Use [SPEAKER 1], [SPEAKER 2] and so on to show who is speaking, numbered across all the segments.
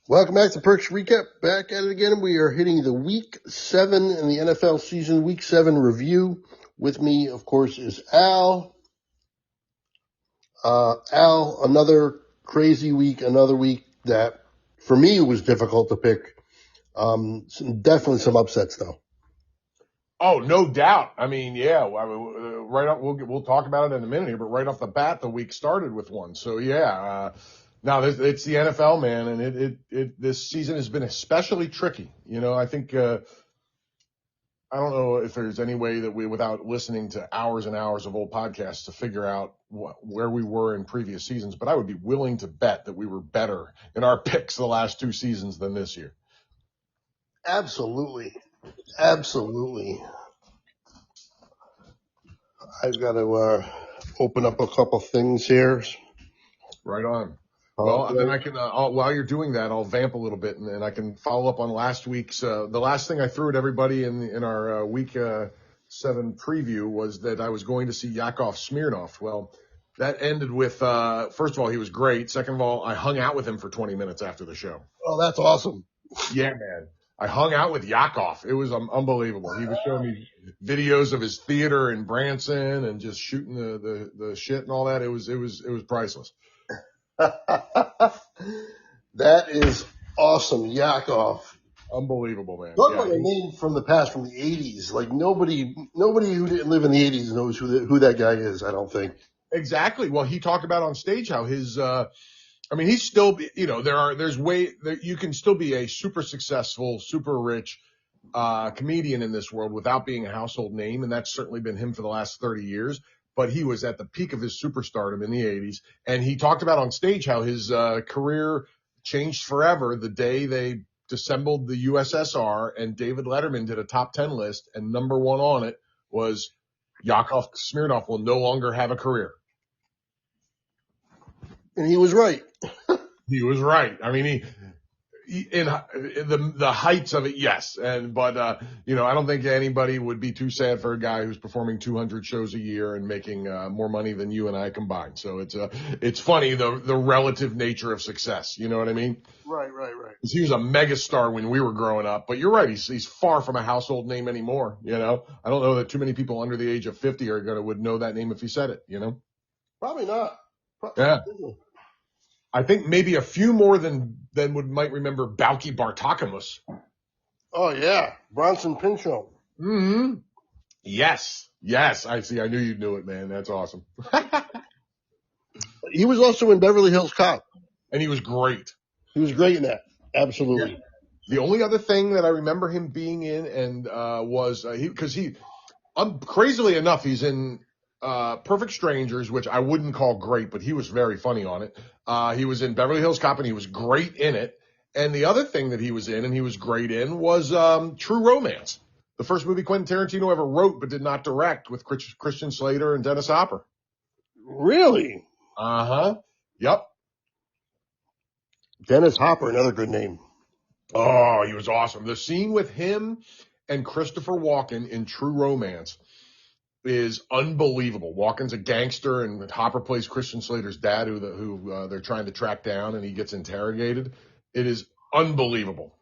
[SPEAKER 1] Welcome back to Perks Recap. Back at it again. We are hitting the Week 7 in the NFL season, Week 7 review. With me, of course, is Al. Al, another crazy week, another week that, for me, was difficult to pick. Definitely some upsets, though.
[SPEAKER 2] Oh, no doubt. I mean, yeah, right off, we'll talk about it in a minute here, but right off the bat, the week started with one. So yeah, now it's the NFL, man, and this season has been especially tricky. You know, I think, I don't know if there's any way that without listening to hours and hours of old podcasts to figure out where we were in previous seasons, but I would be willing to bet that we were better in our picks the last two seasons than this year.
[SPEAKER 1] Absolutely. Absolutely. I've got to open up a couple things here.
[SPEAKER 2] Right on. Well, then I can, while you're doing that, I'll vamp a little bit and I can follow up on last week's, the last thing I threw at everybody in our week 7 preview was that I was going to see Yakov Smirnoff. Well, that ended with, first of all, he was great. Second of all, I hung out with him for 20 minutes after the show.
[SPEAKER 1] Oh, that's awesome.
[SPEAKER 2] Yeah, man. I hung out with Yakov. It was unbelievable. He was showing me videos of his theater in Branson and just shooting the shit and all that. It was priceless.
[SPEAKER 1] That is awesome, Yakov.
[SPEAKER 2] Unbelievable, man.
[SPEAKER 1] Talk about a name from the past, from the 80s. Like nobody who didn't live in the 80s knows who that guy is, I don't think.
[SPEAKER 2] Exactly. Well, he talked about on stage how his, he's still, you can still be a super successful, super rich, comedian in this world without being a household name. And that's certainly been him for the last 30 years. But he was at the peak of his superstardom in the 80s. And he talked about on stage how his career changed forever the day they dissembled the USSR and David Letterman did a top 10 list. And number one on it was Yakov Smirnoff will no longer have a career.
[SPEAKER 1] And he was right.
[SPEAKER 2] He was right. I mean, in the heights of it, yes. But I don't think anybody would be too sad for a guy who's performing 200 shows a year and making more money than you and I combined. So it's funny, the relative nature of success. You know what I mean?
[SPEAKER 1] Right.
[SPEAKER 2] Because he was a megastar when we were growing up, but you're right. He's far from a household name anymore. You know, I don't know that too many people under the age of 50 would know that name if he said it, you know?
[SPEAKER 1] Probably not.
[SPEAKER 2] Yeah. I think maybe a few more than might remember Bauke Bartakamus.
[SPEAKER 1] Oh yeah, Bronson Pinchot.
[SPEAKER 2] Mm-hmm. Yes. I see. I knew you knew it, man. That's awesome.
[SPEAKER 1] He was also in Beverly Hills Cop,
[SPEAKER 2] and he was great.
[SPEAKER 1] He was great in that. Absolutely.
[SPEAKER 2] Yeah. The only other thing that I remember him being in and was crazily enough, he's in Perfect Strangers, which I wouldn't call great, but he was very funny on it. He was in Beverly Hills Cop and he was great in it. And the other thing that he was in and he was great in was True Romance, the first movie Quentin Tarantino ever wrote but did not direct, with Christian Slater and Dennis Hopper.
[SPEAKER 1] Really?
[SPEAKER 2] Uh-huh. Yep.
[SPEAKER 1] Dennis Hopper, another good name.
[SPEAKER 2] Oh, he was awesome. The scene with him and Christopher Walken in True Romance is unbelievable. Walken's a gangster and Hopper plays Christian Slater's dad who they're trying to track down, and he gets interrogated. It is unbelievable.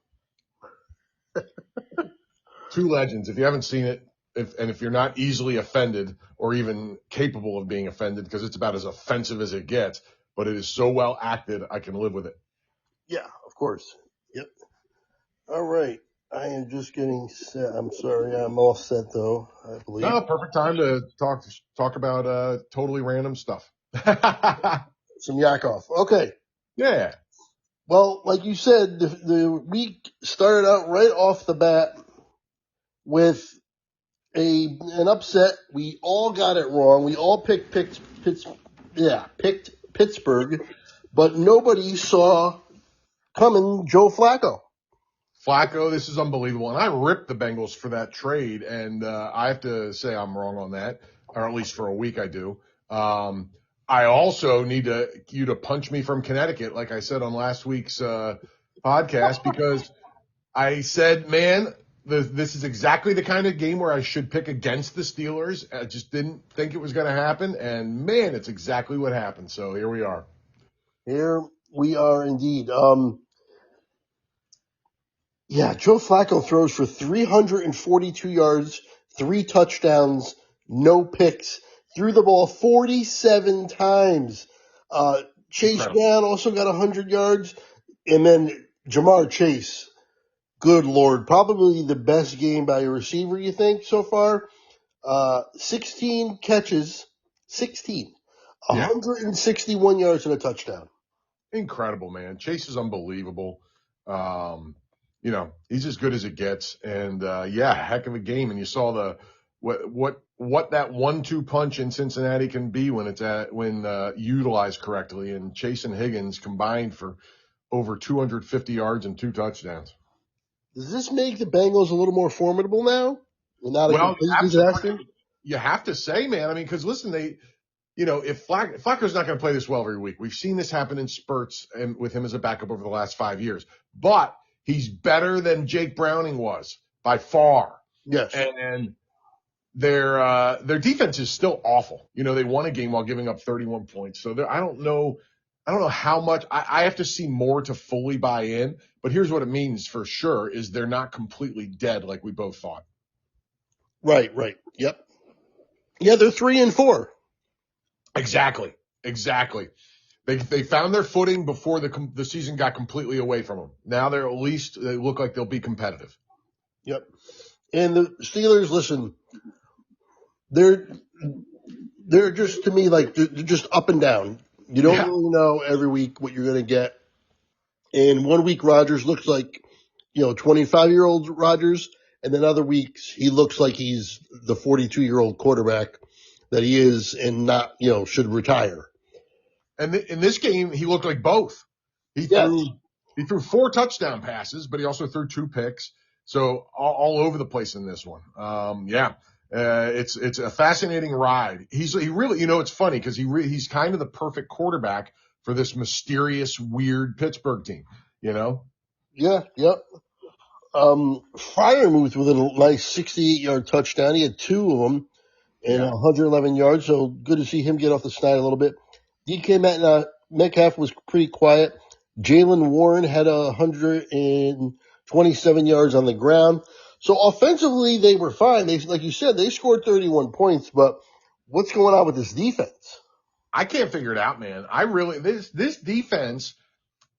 [SPEAKER 2] Two legends. If you haven't seen it, if you're not easily offended or even capable of being offended, because it's about as offensive as it gets, but it is so well acted, I can live with it.
[SPEAKER 1] Yeah, of course. Yep. All right. I am just getting set. I'm sorry. I'm all set, though, I believe.
[SPEAKER 2] No, perfect time to talk about totally random stuff.
[SPEAKER 1] Some Yakov. Okay.
[SPEAKER 2] Yeah.
[SPEAKER 1] Well, like you said, the week started out right off the bat with an upset. We all got it wrong. We all picked Pittsburgh, but nobody saw coming Joe Flacco.
[SPEAKER 2] This is unbelievable. And I ripped the Bengals for that trade, and I have to say I'm wrong on that, or at least for a week I do. I also need you to punch me from Connecticut, like I said on last week's podcast, because I said, man, this is exactly the kind of game where I should pick against the Steelers. I just didn't think it was going to happen, and man, it's exactly what happened. So here we are.
[SPEAKER 1] Here we are indeed. Yeah, Joe Flacco throws for 342 yards, 3 touchdowns, no picks. Threw the ball 47 times. Chase
[SPEAKER 2] Incredible.
[SPEAKER 1] Brown also got 100 yards. And then Jamar Chase, good Lord, probably the best game by a receiver, you think, so far? 16 catches, 16,
[SPEAKER 2] Yeah.
[SPEAKER 1] 161 yards and a touchdown.
[SPEAKER 2] Incredible, man. Chase is unbelievable. Um, he's as good as it gets. And yeah, heck of a game. And you saw what that 1-2 punch in Cincinnati can be when utilized correctly. And Chase and Higgins combined for over 250 yards and 2 touchdowns.
[SPEAKER 1] Does this make the Bengals a little more formidable now? And not a
[SPEAKER 2] Well,
[SPEAKER 1] complete
[SPEAKER 2] absolutely.
[SPEAKER 1] disaster?
[SPEAKER 2] You have to say, man. I mean, because listen, if Flacco's not going to play this well every week, we've seen this happen in spurts and with him as a backup over the last 5 years. But he's better than Jake Browning was by far,
[SPEAKER 1] Yes.
[SPEAKER 2] and their defense is still awful. They won a game while giving up 31 points. So I don't know how much I have to see more to fully buy in. But here's what it means for sure: is they're not completely dead like we both thought.
[SPEAKER 1] Right. Yep. Yeah, they're 3-4.
[SPEAKER 2] Exactly. They found their footing before the season got completely away from them. Now they look like they'll be competitive.
[SPEAKER 1] Yep. And the Steelers, listen, they're just, to me, like, they're just up and down. You don't really know every week what you're going to get. And one week Rodgers looks like, 25-year-old Rodgers, and then other weeks he looks like he's the 42-year-old quarterback that he is and not, should retire.
[SPEAKER 2] And in this game, he looked like both. He
[SPEAKER 1] Yes.
[SPEAKER 2] threw 4 touchdown passes, but he also threw 2 picks. So all over the place in this one. It's a fascinating ride. He really, it's funny because he's kind of the perfect quarterback for this mysterious, weird Pittsburgh team.
[SPEAKER 1] Yeah, yep. Fryermuth with a nice 68-yard touchdown. He had 2 of them and 111 yards, so good to see him get off the snide a little bit. DK Metcalf was pretty quiet. Jalen Warren had 127 yards on the ground. So offensively, they were fine. Like you said, they scored 31 points, but what's going on with this defense?
[SPEAKER 2] I can't figure it out, man. This defense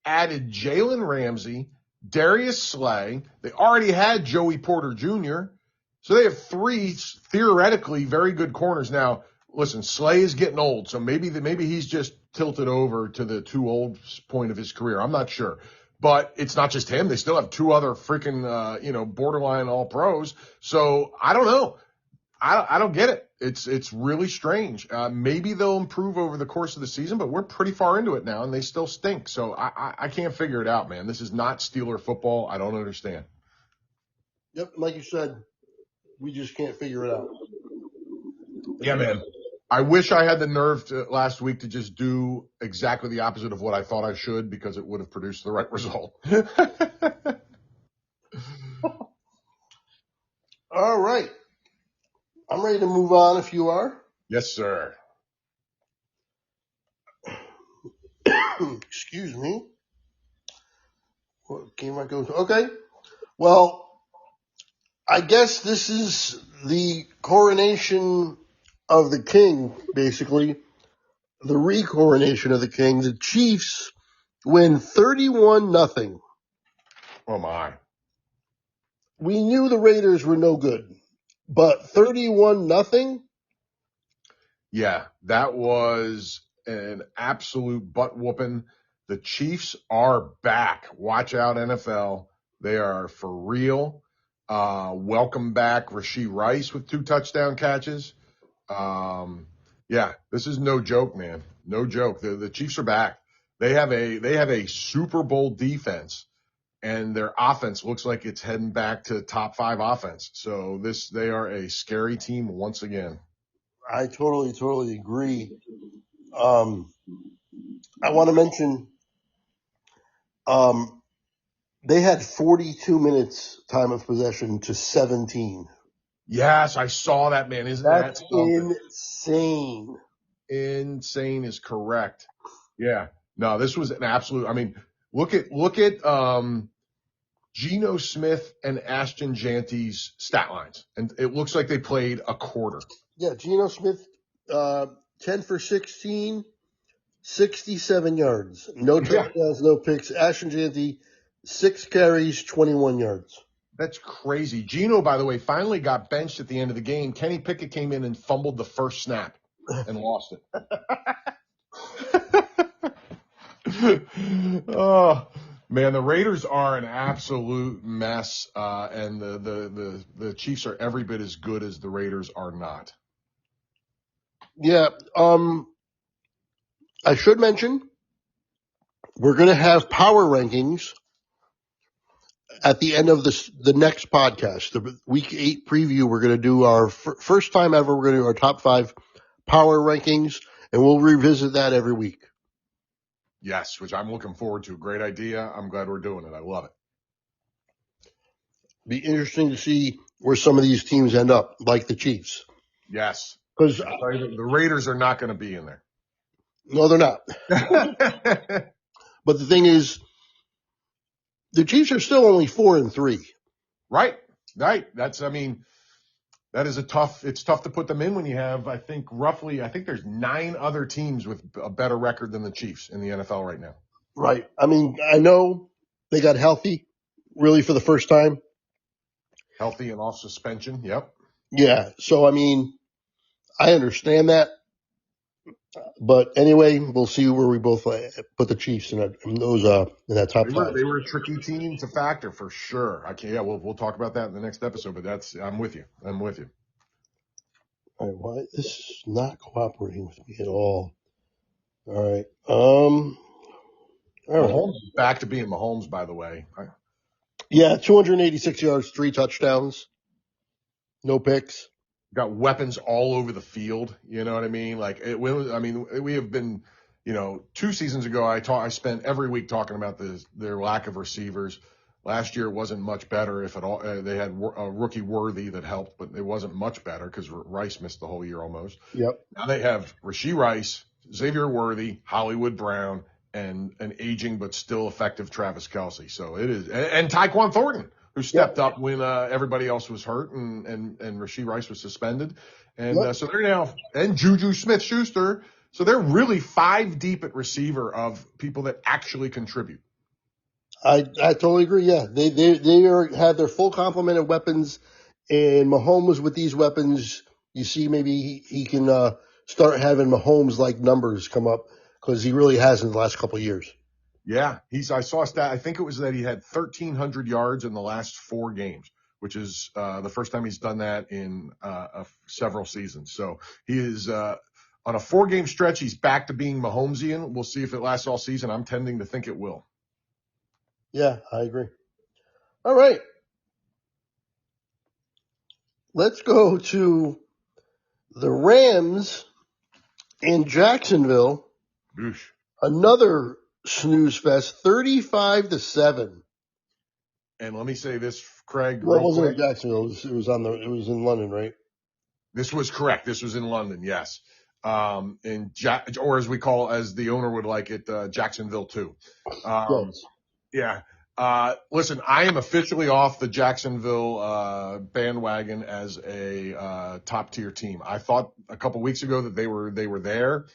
[SPEAKER 2] added Jalen Ramsey, Darius Slay. They already had Joey Porter Jr. So they have 3 theoretically very good corners. Now, listen, Slay is getting old, so maybe he's just tilted over to the too old point of his career. I'm not sure. But it's not just him. They still have 2 other freaking, borderline all pros. So I don't know. I don't get it. It's really strange. Maybe they'll improve over the course of the season, but we're pretty far into it now, and they still stink. So I can't figure it out, man. This is not Steeler football. I don't understand.
[SPEAKER 1] Yep, like you said, we just can't figure it out.
[SPEAKER 2] Yeah, man. I wish I had the nerve last week to just do exactly the opposite of what I thought I should because it would have produced the right result.
[SPEAKER 1] All right. I'm ready to move on if you are.
[SPEAKER 2] Yes, sir.
[SPEAKER 1] Excuse me. What game I go to? Okay. Well, I guess this is the coronation of the king, basically. The re-coronation of the king. The Chiefs win 31-0.
[SPEAKER 2] Oh, my.
[SPEAKER 1] We knew the Raiders were no good, but 31-0?
[SPEAKER 2] Yeah, that was an absolute butt whooping. The Chiefs are back. Watch out, NFL. They are for real. Welcome back Rashee Rice with 2 touchdown catches. Yeah, this is no joke, man. No joke. The Chiefs are back. They have a Super Bowl defense, and their offense looks like it's heading back to top 5 offense. So they are a scary team once again.
[SPEAKER 1] I totally agree. I want to mention they had 42 minutes time of possession to 17.
[SPEAKER 2] Yes, I saw that, man. Isn't that
[SPEAKER 1] That's
[SPEAKER 2] something?
[SPEAKER 1] insane.
[SPEAKER 2] Insane is correct. Yeah. No, this was an absolute. I mean, look at Geno Smith and Ashton Janty's stat lines, and it looks like they played a quarter.
[SPEAKER 1] Yeah, Geno Smith, 10 for 16, 67 yards. No touchdowns, no picks. Ashton Janty, 6 carries, 21 yards.
[SPEAKER 2] That's crazy. Geno, by the way, finally got benched at the end of the game. Kenny Pickett came in and fumbled the first snap and lost it. Oh, man, the Raiders are an absolute mess, and the Chiefs are every bit as good as the Raiders are not.
[SPEAKER 1] Yeah, I should mention we're going to have power rankings at the end of the next podcast, the Week 8 preview. We're going to do our first time ever. We're going to do our top 5 power rankings, and we'll revisit that every week.
[SPEAKER 2] Yes, which I'm looking forward to. Great idea. I'm glad we're doing it. I love it.
[SPEAKER 1] Be interesting to see where some of these teams end up, like the Chiefs.
[SPEAKER 2] Yes.
[SPEAKER 1] Because
[SPEAKER 2] the Raiders are not going to be in there.
[SPEAKER 1] No, they're not. But the thing is, the Chiefs are still only 4-3.
[SPEAKER 2] Right. That is it's tough to put them in when you have, I think there's 9 other teams with a better record than the Chiefs in the NFL right now.
[SPEAKER 1] Right. I mean, I know they got healthy really for the first time.
[SPEAKER 2] Healthy and off suspension. Yep.
[SPEAKER 1] Yeah. So, I mean, I understand that. But anyway, we'll see where we both put the Chiefs in that top 5.
[SPEAKER 2] They were a tricky team to factor for sure. We'll talk about that in the next episode, but I'm with you.
[SPEAKER 1] All right. Why this is not cooperating with me at all? All right. All right.
[SPEAKER 2] Mahomes is back to being Mahomes, by the way.
[SPEAKER 1] Yeah, 286 yards, 3 touchdowns, no picks.
[SPEAKER 2] Got weapons all over the field. You know what I mean? We have been, 2 seasons ago, I spent every week talking about their lack of receivers. Last year it wasn't much better, if at all. They had a rookie Worthy that helped, but it wasn't much better because Rice missed the whole year almost.
[SPEAKER 1] Yep.
[SPEAKER 2] Now they have Rashee Rice, Xavier Worthy, Hollywood Brown, and an aging but still effective Travis Kelce. So it is, and Tyquan Thornton, who stepped up when everybody else was hurt and Rashee Rice was suspended. And so they're now, and Juju Smith-Schuster. So they're really 5 deep at receiver of people that actually contribute.
[SPEAKER 1] I totally agree. Yeah, they have their full complement of weapons, and Mahomes with these weapons, you see maybe he can start having Mahomes-like numbers come up, because he really has in the last couple of years.
[SPEAKER 2] Yeah, I saw a stat. I think it was that he had 1,300 yards in the last 4 games, which is the first time he's done that in several seasons. So he is on a 4-game stretch. He's back to being Mahomesian. We'll see if it lasts all season. I'm tending to think it will.
[SPEAKER 1] Yeah, I agree. All right. Let's go to the Rams in Jacksonville.
[SPEAKER 2] Oosh.
[SPEAKER 1] Another snooze fest, 35-7.
[SPEAKER 2] And let me say this, Craig.
[SPEAKER 1] Well, it wasn't in Jacksonville. It was in London, right?
[SPEAKER 2] This was correct. This was in London, yes. Or as the owner would like it, Jacksonville 2.
[SPEAKER 1] Yes.
[SPEAKER 2] Yeah. Listen, I am officially off the Jacksonville bandwagon as a top tier team. I thought a couple weeks ago that they were there.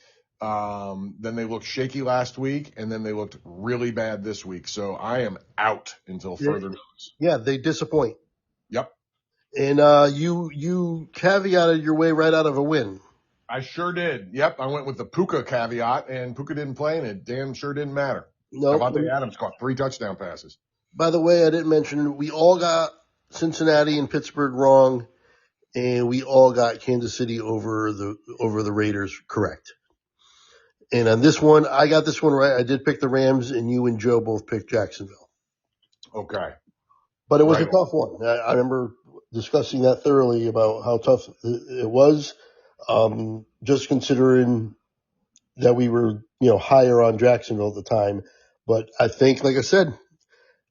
[SPEAKER 2] Then they looked shaky last week, and then they looked really bad this week. So I am out until further notice.
[SPEAKER 1] Yeah, they disappoint.
[SPEAKER 2] Yep.
[SPEAKER 1] And you caveated your way right out of a win.
[SPEAKER 2] I sure did. Yep, I went with the Puka caveat, and Puka didn't play, and it damn sure didn't matter.
[SPEAKER 1] No.
[SPEAKER 2] Davante Adams caught 3 touchdown passes.
[SPEAKER 1] By the way, I didn't mention we all got Cincinnati and Pittsburgh wrong, and we all got Kansas City over the Raiders correct. And on this one, I got this one right. I did pick the Rams, and you and Joe both picked Jacksonville.
[SPEAKER 2] Okay.
[SPEAKER 1] But it was a tough one. I remember discussing that thoroughly about how tough it was, just considering that we were, higher on Jacksonville at the time. But I think, like I said,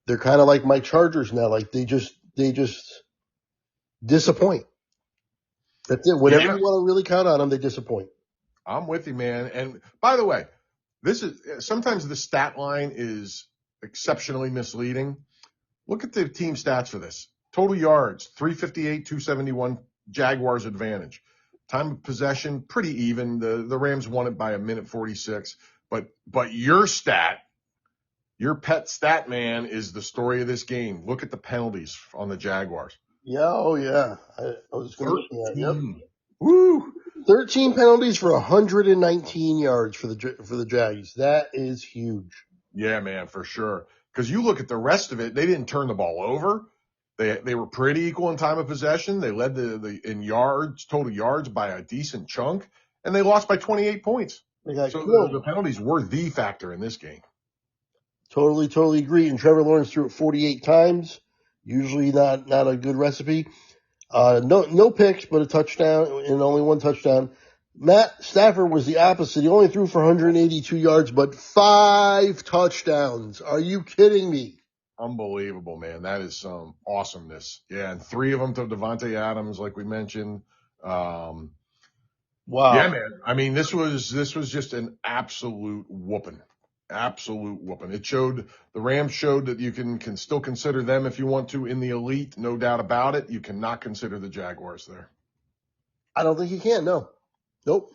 [SPEAKER 1] they're kind of like my Chargers now. Like they just disappoint. That's it. Whenever you want to really count on them, they disappoint.
[SPEAKER 2] I'm with you, man. And by the way, sometimes the stat line is exceptionally misleading. Look at the team stats for this. Total yards, 358, 271, Jaguars advantage. Time of possession, pretty even. The Rams won it by 1:46. But your pet stat man is the story of this game. Look at the penalties on the Jaguars.
[SPEAKER 1] Yeah, oh yeah. I was going to mention that. Yep.
[SPEAKER 2] Woo!
[SPEAKER 1] 13 penalties for 119 yards for the Jags. That is huge.
[SPEAKER 2] Yeah, man, for sure. Because you look at the rest of it, they didn't turn the ball over. They were pretty equal in time of possession. They led in yards, total yards by a decent chunk, and they lost by 28 points.
[SPEAKER 1] They got
[SPEAKER 2] So
[SPEAKER 1] killed.
[SPEAKER 2] the penalties were the factor in this game.
[SPEAKER 1] Totally agree. And Trevor Lawrence threw it 48 times. Usually not a good recipe. No picks, but a touchdown and only one touchdown. Matt Stafford was the opposite. He only threw for 182 yards, but 5 touchdowns. Are you kidding me?
[SPEAKER 2] Unbelievable, man. That is some awesomeness. Yeah, and 3 of them to Devontae Adams, like we mentioned.
[SPEAKER 1] Wow.
[SPEAKER 2] Yeah, man. I mean, this was just an absolute whooping. Absolute whooping. The Rams showed that you can still consider them if you want to in the elite, no doubt about it. You cannot consider the Jaguars there.
[SPEAKER 1] I don't think you can, no. Nope.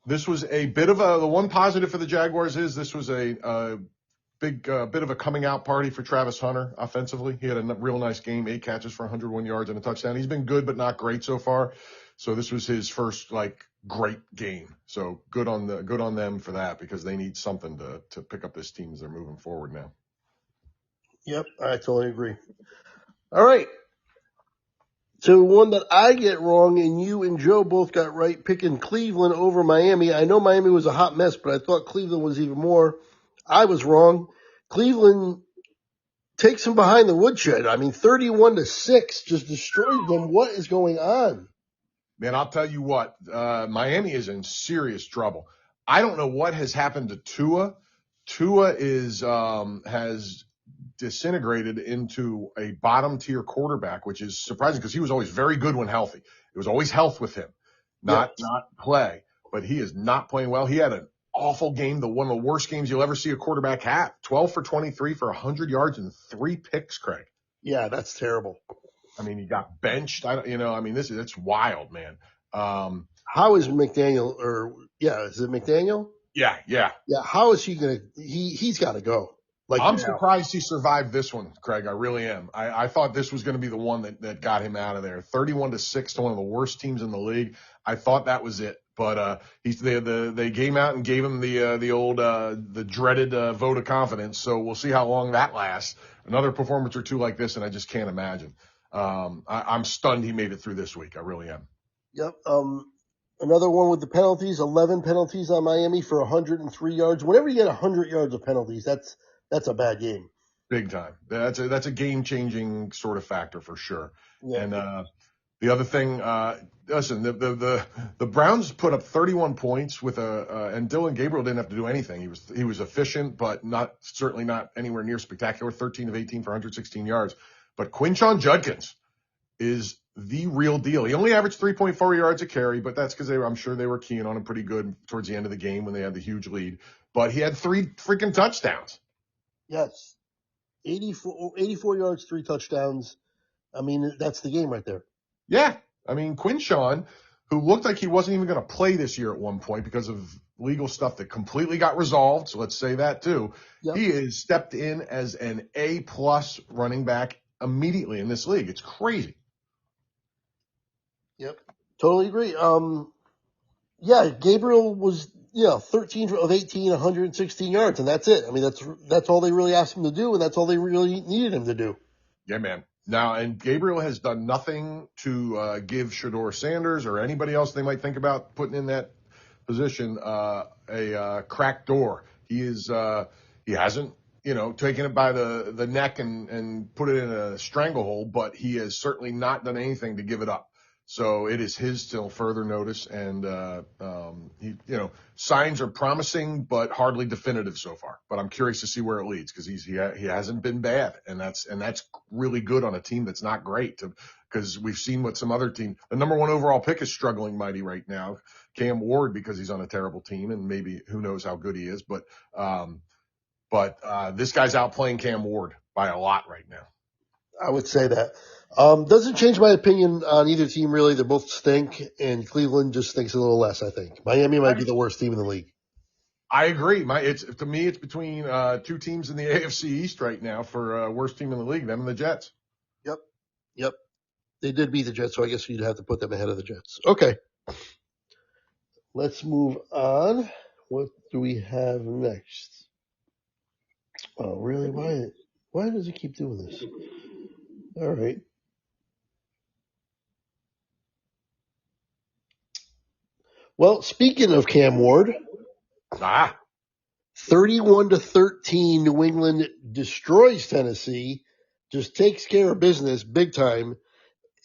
[SPEAKER 2] This was a bit of the one positive for the Jaguars is this was a big bit of a coming out party for Travis Hunter offensively. He had a real nice game, 8 catches for 101 yards and a touchdown. He's been good, but not great so far. So this was his first great game. So good on them for that because they need something to pick up this team as they're moving forward now.
[SPEAKER 1] Yep, I totally agree. All right. So one that I get wrong and you and Joe both got right, picking Cleveland over Miami. I know Miami was a hot mess, but I thought Cleveland was even more. I was wrong. Cleveland takes them behind the woodshed. I mean, 31-6 just destroyed them. What is going on?
[SPEAKER 2] Man, I'll tell you what, Miami is in serious trouble. I don't know what has happened to Tua. Tua has disintegrated into a bottom tier quarterback, which is surprising because he was always very good when healthy. It was always health with him, not play, but he is not playing well. He had an awful game, one of the worst games you'll ever see a quarterback have. 12 for 23 for 100 yards and 3 picks, Craig.
[SPEAKER 1] Yeah, that's terrible.
[SPEAKER 2] I mean, he got benched. It's wild, man.
[SPEAKER 1] How is McDaniel is it McDaniel?
[SPEAKER 2] Yeah.
[SPEAKER 1] Yeah. How is he going to, he's got to go.
[SPEAKER 2] I'm surprised he survived this one, Craig. I really am. I thought this was going to be the one that got him out of there. 31-6 to one of the worst teams in the league. I thought that was it, but they came out and gave him the dreaded vote of confidence. So we'll see how long that lasts. Another performance or two like this, and I just can't imagine. I'm stunned he made it through this week. I really am.
[SPEAKER 1] Yep. Another one with the penalties. 11 penalties on Miami for 103 yards. Whenever you get 100 yards of penalties, that's a bad game.
[SPEAKER 2] Big time. That's a game-changing sort of factor for sure. Yeah. And the other thing, listen, the Browns put up 31 points and Dylan Gabriel didn't have to do anything. He was efficient, but certainly not anywhere near spectacular. 13 of 18 for 116 yards. But Quinshon Judkins is the real deal. He only averaged 3.4 yards a carry, but that's because I'm sure they were keen on him pretty good towards the end of the game when they had the huge lead. But he had 3 freaking touchdowns.
[SPEAKER 1] Yes. 84 yards, 3 touchdowns. I mean, that's the game right there.
[SPEAKER 2] Yeah. I mean, Quinshon, who looked like he wasn't even going to play this year at one point because of legal stuff that completely got resolved. So let's say that too. Yep. He has stepped in as an A+ running back immediately in this league. It's crazy.
[SPEAKER 1] Yep. Totally agree. Gabriel was, 13 of 18, 116 yards, and that's it. I mean, that's all they really asked him to do, and that's all they really needed him to do.
[SPEAKER 2] Yeah, man. Now, and Gabriel has done nothing to give Shedeur Sanders or anybody else they might think about putting in that position a cracked door. He hasn't, taken it by the neck and put it in a stranglehold, but he has certainly not done anything to give it up. So it is his till further notice, and signs are promising but hardly definitive so far. But I'm curious to see where it leads because he hasn't been bad, and that's really good on a team that's not great. Because we've seen what some other team, the number 1 overall pick is struggling mighty right now, Cam Ward, because he's on a terrible team, and maybe who knows how good he is, but this guy's outplaying Cam Ward. by a lot right now.
[SPEAKER 1] I would say that. Doesn't change my opinion on either team, really. They both stink, and Cleveland just stinks a little less, I think. Miami might be the worst team in the league.
[SPEAKER 2] I agree. To me, it's between two teams in the AFC East right now for worst team in the league, them and the Jets.
[SPEAKER 1] Yep. They did beat the Jets, so I guess you'd have to put them ahead of the Jets. Okay. Let's move on. What do we have next? Oh, really? Why does it keep doing this? All right. Well, speaking of Cam Ward, 31-13, New England destroys Tennessee, just takes care of business big time.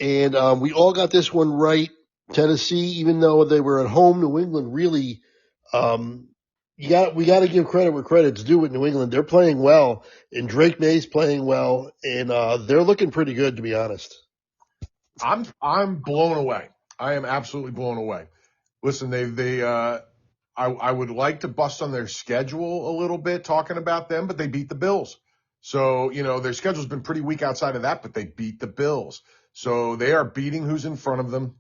[SPEAKER 1] And we all got this one right. Tennessee, even though they were at home, New England really, we got to give credit where credit's due with New England. They're playing well, and Drake May's playing well, and they're looking pretty good, to be honest.
[SPEAKER 2] I'm blown away. I am absolutely blown away. Listen, I would like to bust on their schedule a little bit talking about them, but they beat the Bills. So, their schedule's been pretty weak outside of that, but they beat the Bills. So they are beating who's in front of them.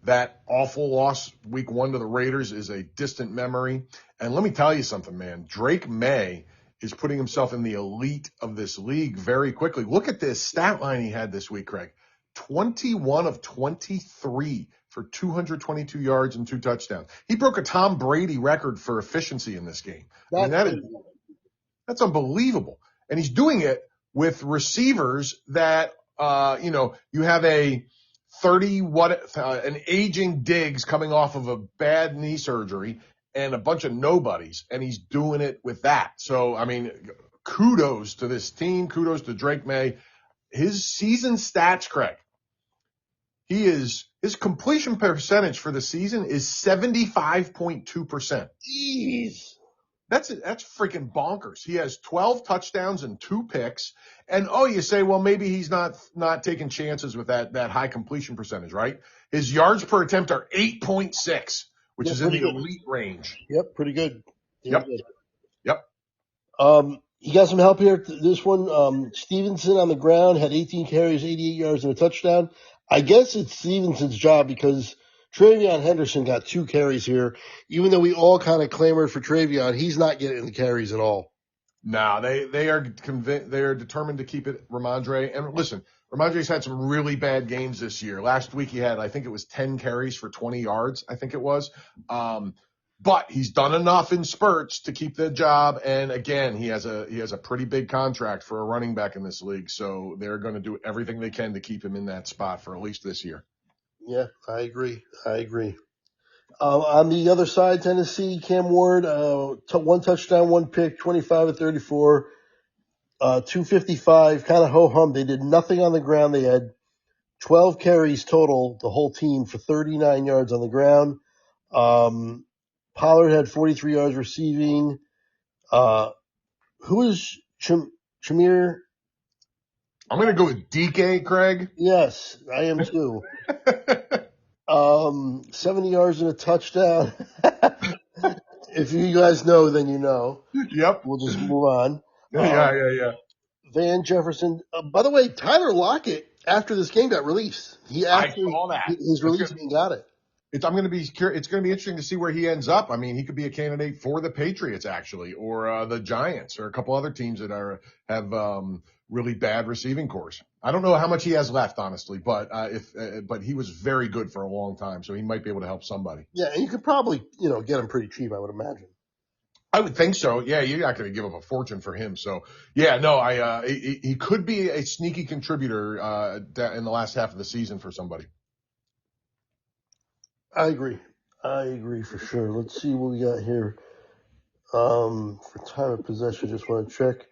[SPEAKER 2] That awful loss week 1 to the Raiders is a distant memory. And let me tell you something, man. Drake May is putting himself in the elite of this league very quickly. Look at this stat line he had this week, Craig. 21 of 23 for 222 yards and 2 touchdowns. He broke a Tom Brady record for efficiency in this game. That's unbelievable. And he's doing it with receivers that, you have an aging Diggs coming off of a bad knee surgery and a bunch of nobodies, and he's doing it with that. So, kudos to this team. Kudos to Drake May. His season stats, Craig. His completion percentage for the season is 75.2%.
[SPEAKER 1] Jeez.
[SPEAKER 2] That's freaking bonkers. He has 12 touchdowns and 2 picks. And you say, well, maybe he's not taking chances with that high completion percentage, right? His yards per attempt are 8.6, which is in the elite range.
[SPEAKER 1] Yep, pretty good.
[SPEAKER 2] Yep.
[SPEAKER 1] You got some help here. This one, Stevenson on the ground had 18 carries, 88 yards, and a touchdown. I guess it's Stevenson's job because Travion Henderson got 2 carries here. Even though we all kind of clamored for Travion, he's not getting the carries at all.
[SPEAKER 2] No, they are convinced. They are determined to keep it Ramondre. And listen, Ramondre's had some really bad games this year. Last week he had, I think it was 10 carries for 20 yards. I think it was. But he's done enough in spurts to keep the job. And again, he has a pretty big contract for a running back in this league. So they're going to do everything they can to keep him in that spot for at least this year.
[SPEAKER 1] Yeah, I agree. On the other side, Tennessee, Cam Ward, 1 touchdown, 1 pick, 25 of 34, 255, kind of ho-hum. They did nothing on the ground. They had 12 carries total, the whole team, for 39 yards on the ground. Pollard had 43 yards receiving. Who is Shamir?
[SPEAKER 2] I'm going to go with DK, Craig.
[SPEAKER 1] Yes, I am too. 70 yards and a touchdown. If you guys know, then you know.
[SPEAKER 2] Yep.
[SPEAKER 1] We'll just move on.
[SPEAKER 2] Yeah.
[SPEAKER 1] Van Jefferson. By the way, Tyler Lockett, after this game, got released.
[SPEAKER 2] I saw that.
[SPEAKER 1] His release and got it.
[SPEAKER 2] It's going to be interesting to see where he ends up. I mean, he could be a candidate for the Patriots actually, or the Giants, or a couple other teams that have really bad receiving cores. I don't know how much he has left, honestly, but but he was very good for a long time, so he might be able to help somebody.
[SPEAKER 1] Yeah, and you could probably get him pretty cheap, I would imagine.
[SPEAKER 2] I would think so. Yeah, you're not going to give up a fortune for him. So yeah, no, he could be a sneaky contributor in the last half of the season for somebody.
[SPEAKER 1] I agree for sure. Let's see what we got here. For time of possession, just want to check.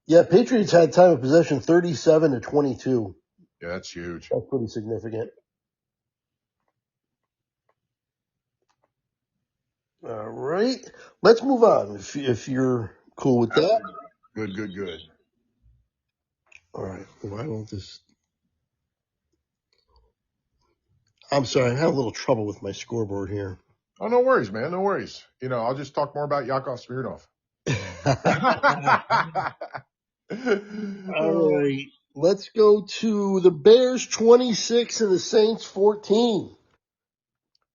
[SPEAKER 1] Yeah, Patriots had time of possession 37-22.
[SPEAKER 2] Yeah, that's huge.
[SPEAKER 1] That's pretty significant. All right, let's move on. If you're cool with that.
[SPEAKER 2] Good.
[SPEAKER 1] All right. Why won't this? I'm sorry, I had a little trouble with my scoreboard here.
[SPEAKER 2] Oh, no worries, man. No worries. I'll just talk more about Yakov Smirnoff.
[SPEAKER 1] All right. Let's go to the Bears 26 and the Saints 14.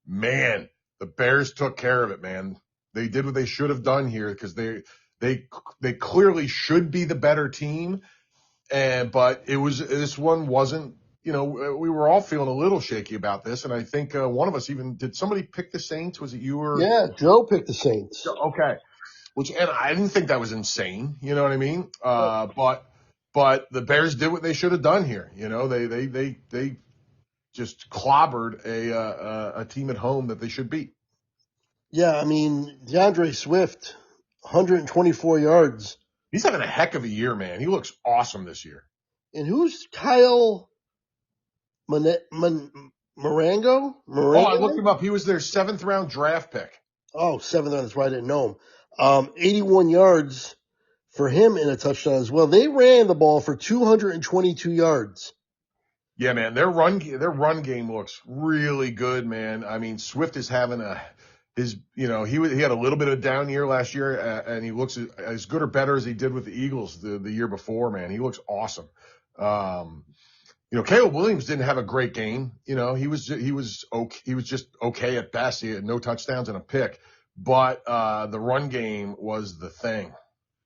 [SPEAKER 2] Man, the Bears took care of it, man. They did what they should have done here because they clearly should be the better team. But this one wasn't, we were all feeling a little shaky about this. And I think one of us did somebody pick the Saints? Was it you or?
[SPEAKER 1] Yeah, Joe picked the Saints.
[SPEAKER 2] Okay. And I didn't think that was insane. You know what I mean? But the Bears did what they should have done here. They just clobbered a team at home that they should beat.
[SPEAKER 1] Yeah, I mean, DeAndre Swift, 124 yards.
[SPEAKER 2] He's having a heck of a year, man. He looks awesome this year.
[SPEAKER 1] And who's Kyle Marango?
[SPEAKER 2] Oh, I looked him up. He was their 7th round draft pick.
[SPEAKER 1] Oh, 7th round. That's why I didn't know him. 81 yards for him in a touchdown as well. They ran the ball for 222 yards.
[SPEAKER 2] Yeah, man. Their run game looks really good, man. I mean, Swift is having he had a little bit of a down year last year, and he looks as good or better as he did with the Eagles the year before, man. He looks awesome. Caleb Williams didn't have a great game. He was just okay at best. He had no touchdowns and a pick, but the run game was the thing.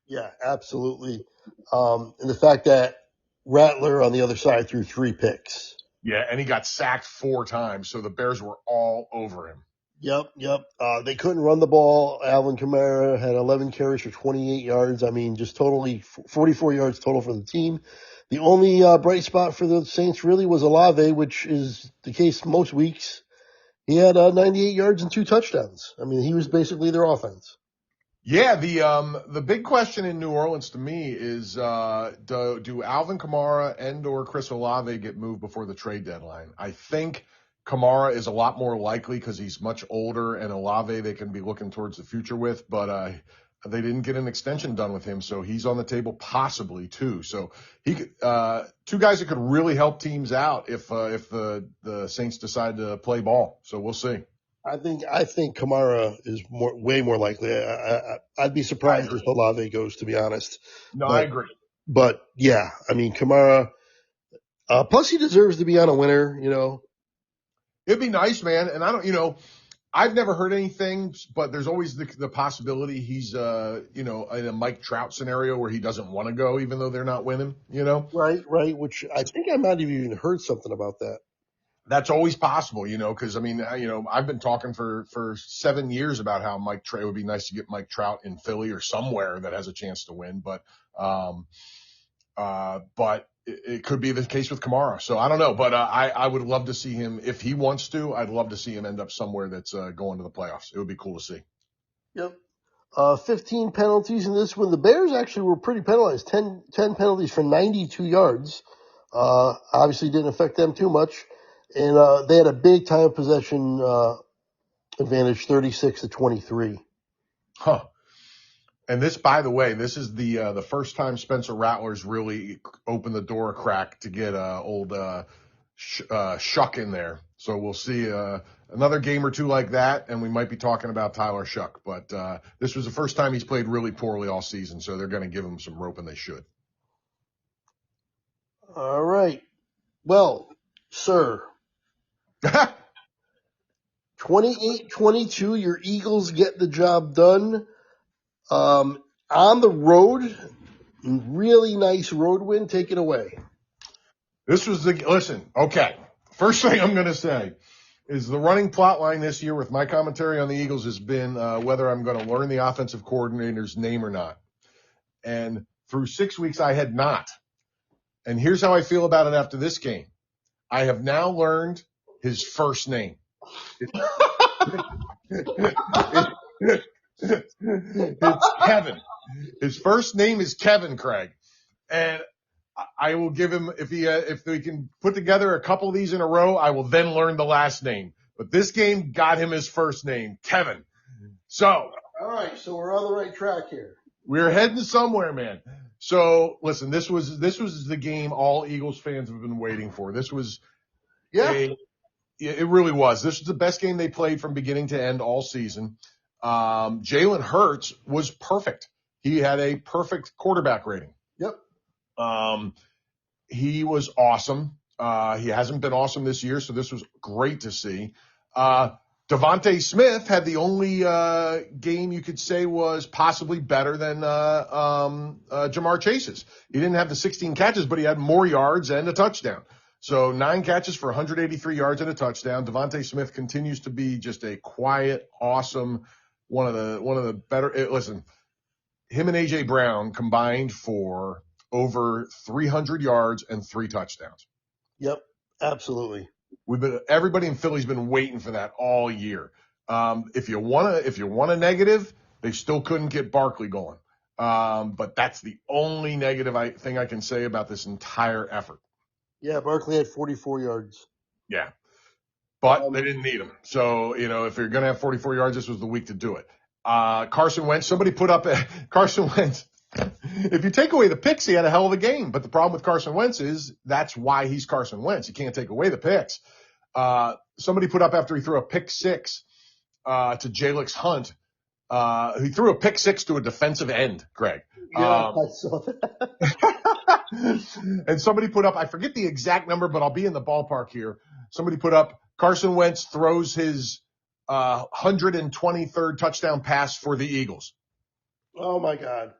[SPEAKER 1] Yeah, absolutely. And the fact that Rattler on the other side threw 3 picks.
[SPEAKER 2] Yeah, and he got sacked 4 times, so the Bears were all over him.
[SPEAKER 1] Yep. They couldn't run the ball. Alvin Kamara had 11 carries for 28 yards. I mean, just totally 44 yards total for the team. The only bright spot for the Saints really was Olave, which is the case most weeks. He had 98 yards and 2 touchdowns. I mean, he was basically their offense.
[SPEAKER 2] Yeah, the big question in New Orleans to me is do Alvin Kamara and or Chris Olave get moved before the trade deadline? I think Kamara is a lot more likely because he's much older, and Olave they can be looking towards the future with, but they didn't get an extension done with him, so he's on the table possibly too. So he could, 2 guys that could really help teams out if the Saints decide to play ball. So we'll see.
[SPEAKER 1] I think Kamara is way more likely. I'd be surprised if Olave goes, to be honest.
[SPEAKER 2] No, I agree.
[SPEAKER 1] But yeah, I mean Kamara. Plus, he deserves to be on a winner.
[SPEAKER 2] It'd be nice, man. And I've never heard anything, but there's always the possibility he's, in a Mike Trout scenario where he doesn't want to go, even though they're not winning.
[SPEAKER 1] Right. Which I think I might have even heard something about that.
[SPEAKER 2] That's always possible, because I mean, I've been talking for 7 years about how it would be nice to get Mike Trout in Philly or somewhere that has a chance to win, but it could be the case with Kamara. So I don't know, but I would love to see him if he wants to. I'd love to see him end up somewhere that's going to the playoffs. It would be cool to see.
[SPEAKER 1] Yep. 15 penalties in this one. The Bears actually were pretty penalized. 10 penalties for 92 yards. Obviously didn't affect them too much. And they had a big time possession advantage, 36-23.
[SPEAKER 2] Huh. And this, by the way, this is the first time Spencer Rattler's really opened the door a crack to get old Shuck in there. So we'll see another game or 2 like that, and we might be talking about Tyler Shuck. But this was the first time he's played really poorly all season, so they're going to give him some rope, and they should.
[SPEAKER 1] All right. Well, sir. 28-22, your Eagles get the job done. On the road, really nice road win. Take it away.
[SPEAKER 2] Listen, okay. First thing I'm going to say is the running plot line this year with my commentary on the Eagles has been whether I'm going to learn the offensive coordinator's name or not. And through 6 weeks, I had not. And here's how I feel about it after this game. I have now learned his first name. It's Kevin. His first name is Kevin, Craig. And I will give him, if we can put together a couple of these in a row, I will then learn the last name. But this game got him his first name, Kevin. So.
[SPEAKER 1] All right. So we're on the right track here.
[SPEAKER 2] We're heading somewhere, man. So listen, this was the game all Eagles fans have been waiting for. This was, it really was. This was the best game they played from beginning to end all season. Jalen Hurts was perfect. he had a perfect quarterback rating.
[SPEAKER 1] Yep.
[SPEAKER 2] He was awesome. He hasn't been awesome this year, so this was great to see. Devontae Smith had the only game you could say was possibly better than Jamar Chase's. He didn't have the 16 catches, but he had more yards and a touchdown. So 9 catches for 183 yards and a touchdown. Devontae Smith continues to be just a quiet, awesome, one of the better. Listen, him and A.J. Brown combined for over 300 yards and 3 touchdowns.
[SPEAKER 1] Yep, absolutely.
[SPEAKER 2] Everybody in Philly's been waiting for that all year. If you want a negative, they still couldn't get Barkley going. But that's the only negative thing I can say about this entire effort.
[SPEAKER 1] Yeah, Barkley had 44 yards.
[SPEAKER 2] Yeah. But they didn't need him. So, if you're going to have 44 yards, this was the week to do it. Carson Wentz, somebody put up Carson Wentz. If you take away the picks, he had a hell of a game. But the problem with Carson Wentz is that's why he's Carson Wentz. You can't take away the picks. Somebody put up after he threw a pick 6 to Jalix Hunt. He threw a pick 6 to a defensive end, Greg.
[SPEAKER 1] Yeah, I saw that.
[SPEAKER 2] And somebody put up, I forget the exact number, but I'll be in the ballpark here. Somebody put up Carson Wentz throws his 123rd touchdown pass for the Eagles.
[SPEAKER 1] Oh, my God.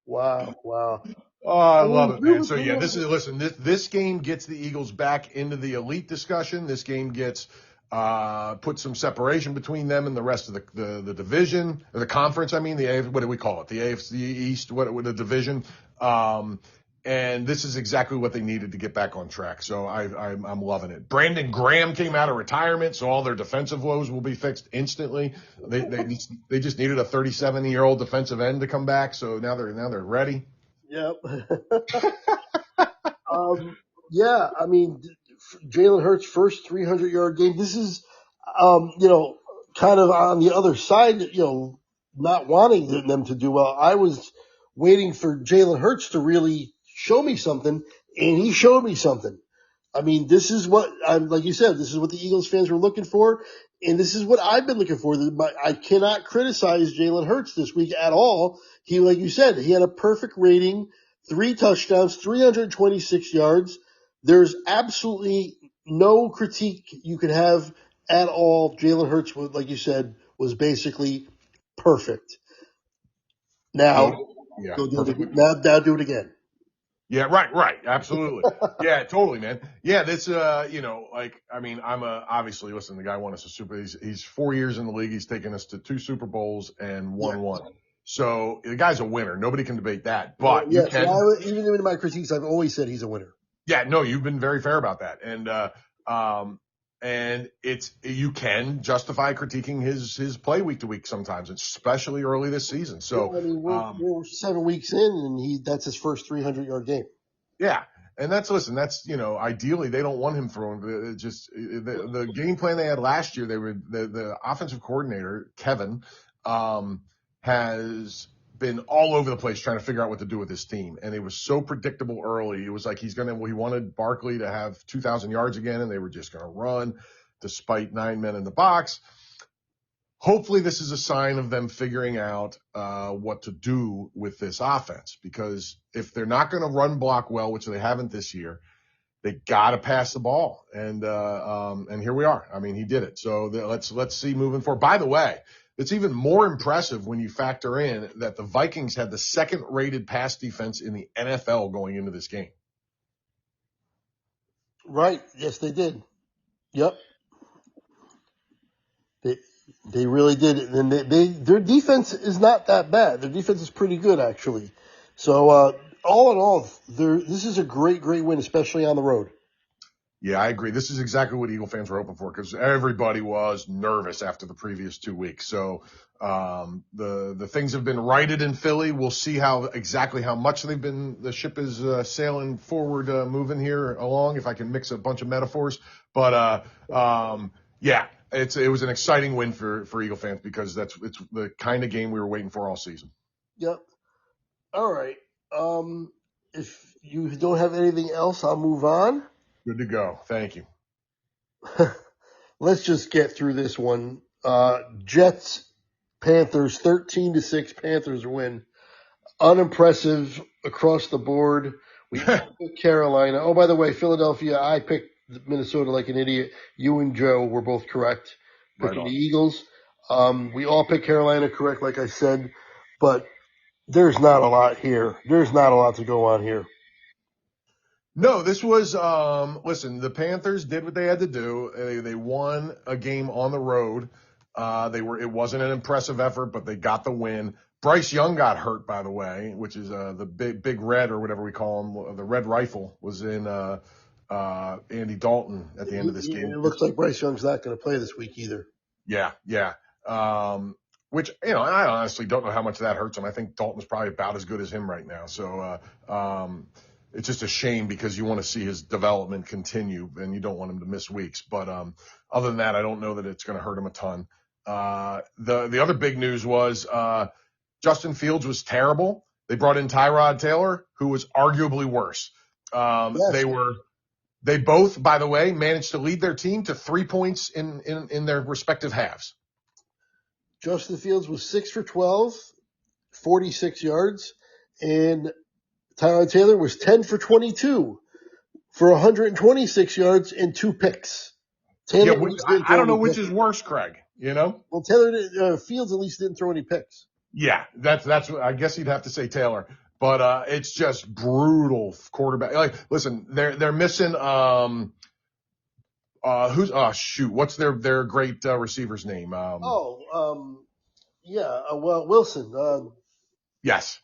[SPEAKER 1] Wow.
[SPEAKER 2] Oh, I love it, man. So, yeah, this game gets the Eagles back into the elite discussion. This game gets put some separation between them and the rest of the division, or the conference, I mean, what do we call it? The AFC East, the division. And this is exactly what they needed to get back on track. So I'm loving it. Brandon Graham came out of retirement, so all their defensive woes will be fixed instantly. They just needed a 37-year-old defensive end to come back, so now they're ready.
[SPEAKER 1] Yep. Yeah, I mean, Jalen Hurts' first 300-yard game. This is, kind of on the other side, not wanting them to do well. I was waiting for Jalen Hurts to really show me something, and he showed me something. I mean, this is what, like you said, this is what the Eagles fans were looking for, and this is what I've been looking for. I cannot criticize Jalen Hurts this week at all. He, like you said, he had a perfect rating, 3 touchdowns, 326 yards. There's absolutely no critique you could have at all. Jalen Hurts, like you said, was basically perfect. Now, go do it. Now do it again.
[SPEAKER 2] Yeah, right. Absolutely. Yeah, totally, man. Yeah, this, obviously, listen, the guy won us a Super, he's 4 years in the league. He's taken us to 2 Super Bowls and won one. So the guy's a winner. Nobody can debate that, but you can.
[SPEAKER 1] Even in my critiques, I've always said he's a winner.
[SPEAKER 2] Yeah, no, you've been very fair about that. And you can justify critiquing his play week to week sometimes, especially early this season. So,
[SPEAKER 1] we're 7 weeks in and that's his first 300-yard game.
[SPEAKER 2] Yeah. And that's ideally they don't want him throwing the game plan they had last year. The offensive coordinator, Kevin, has been all over the place trying to figure out what to do with his team. And it was so predictable early. It was like he wanted Barkley to have 2,000 yards again, and they were just going to run despite 9 men in the box. Hopefully this is a sign of them figuring out what to do with this offense, because if they're not going to run block well, which they haven't this year, they got to pass the ball. And here we are. I mean, he did it. So let's see moving forward. By the way, it's even more impressive when you factor in that the Vikings had the 2nd rated pass defense in the NFL going into this game.
[SPEAKER 1] Right. Yes, they did. Yep. They really did. And their defense is not that bad. Their defense is pretty good, actually. So, all in all, this is a great win, especially on the road.
[SPEAKER 2] Yeah, I agree. This is exactly what Eagle fans were hoping for, because everybody was nervous after the previous 2 weeks. So the things have been righted in Philly. We'll see exactly how much the ship is sailing forward, moving here along, if I can mix a bunch of metaphors. But yeah, it was an exciting win for Eagle fans, because it's the kind of game we were waiting for all season.
[SPEAKER 1] Yep. All right. If you don't have anything else, I'll move on.
[SPEAKER 2] Good to go. Thank you.
[SPEAKER 1] Let's just get through this one. Jets, Panthers, 13-6. Panthers win. Unimpressive across the board. We picked Carolina. Oh, by the way, Philadelphia, I picked Minnesota like an idiot. You and Joe were both correct
[SPEAKER 2] Right
[SPEAKER 1] picking
[SPEAKER 2] on.
[SPEAKER 1] the Eagles. We all picked Carolina correct, like I said, but there's not a lot here. There's not a lot to go on here.
[SPEAKER 2] No, this was listen, the Panthers did what they had to do. They won a game on the road. It wasn't an impressive effort, but they got the win. Bryce Young got hurt, by the way, which is the big red or whatever we call him. The red rifle was in Andy Dalton at the end of this game.
[SPEAKER 1] It looks like Bryce Young's not going to play this week either.
[SPEAKER 2] Yeah, yeah. Which, I honestly don't know how much that hurts him. I think Dalton's probably about as good as him right now. So, it's just a shame because you want to see his development continue and you don't want him to miss weeks. But, other than that, I don't know that it's going to hurt him a ton. The other big news was, Justin Fields was terrible. They brought in Tyrod Taylor, who was arguably worse.
[SPEAKER 1] Yes.
[SPEAKER 2] They both, by the way, managed to lead their team to 3 points in their respective halves.
[SPEAKER 1] Justin Fields was 6 for 12, 46 yards, and Tyrod Taylor was 10 for 22 for 126 yards and 2 picks.
[SPEAKER 2] Taylor I don't know which is worse, Craig.
[SPEAKER 1] Well, Fields at least didn't throw any picks.
[SPEAKER 2] Yeah, that's what I guess you'd have to say Taylor. But it's just brutal quarterback. Like, listen, they're missing what's their great receiver's name?
[SPEAKER 1] Wilson.
[SPEAKER 2] Yes.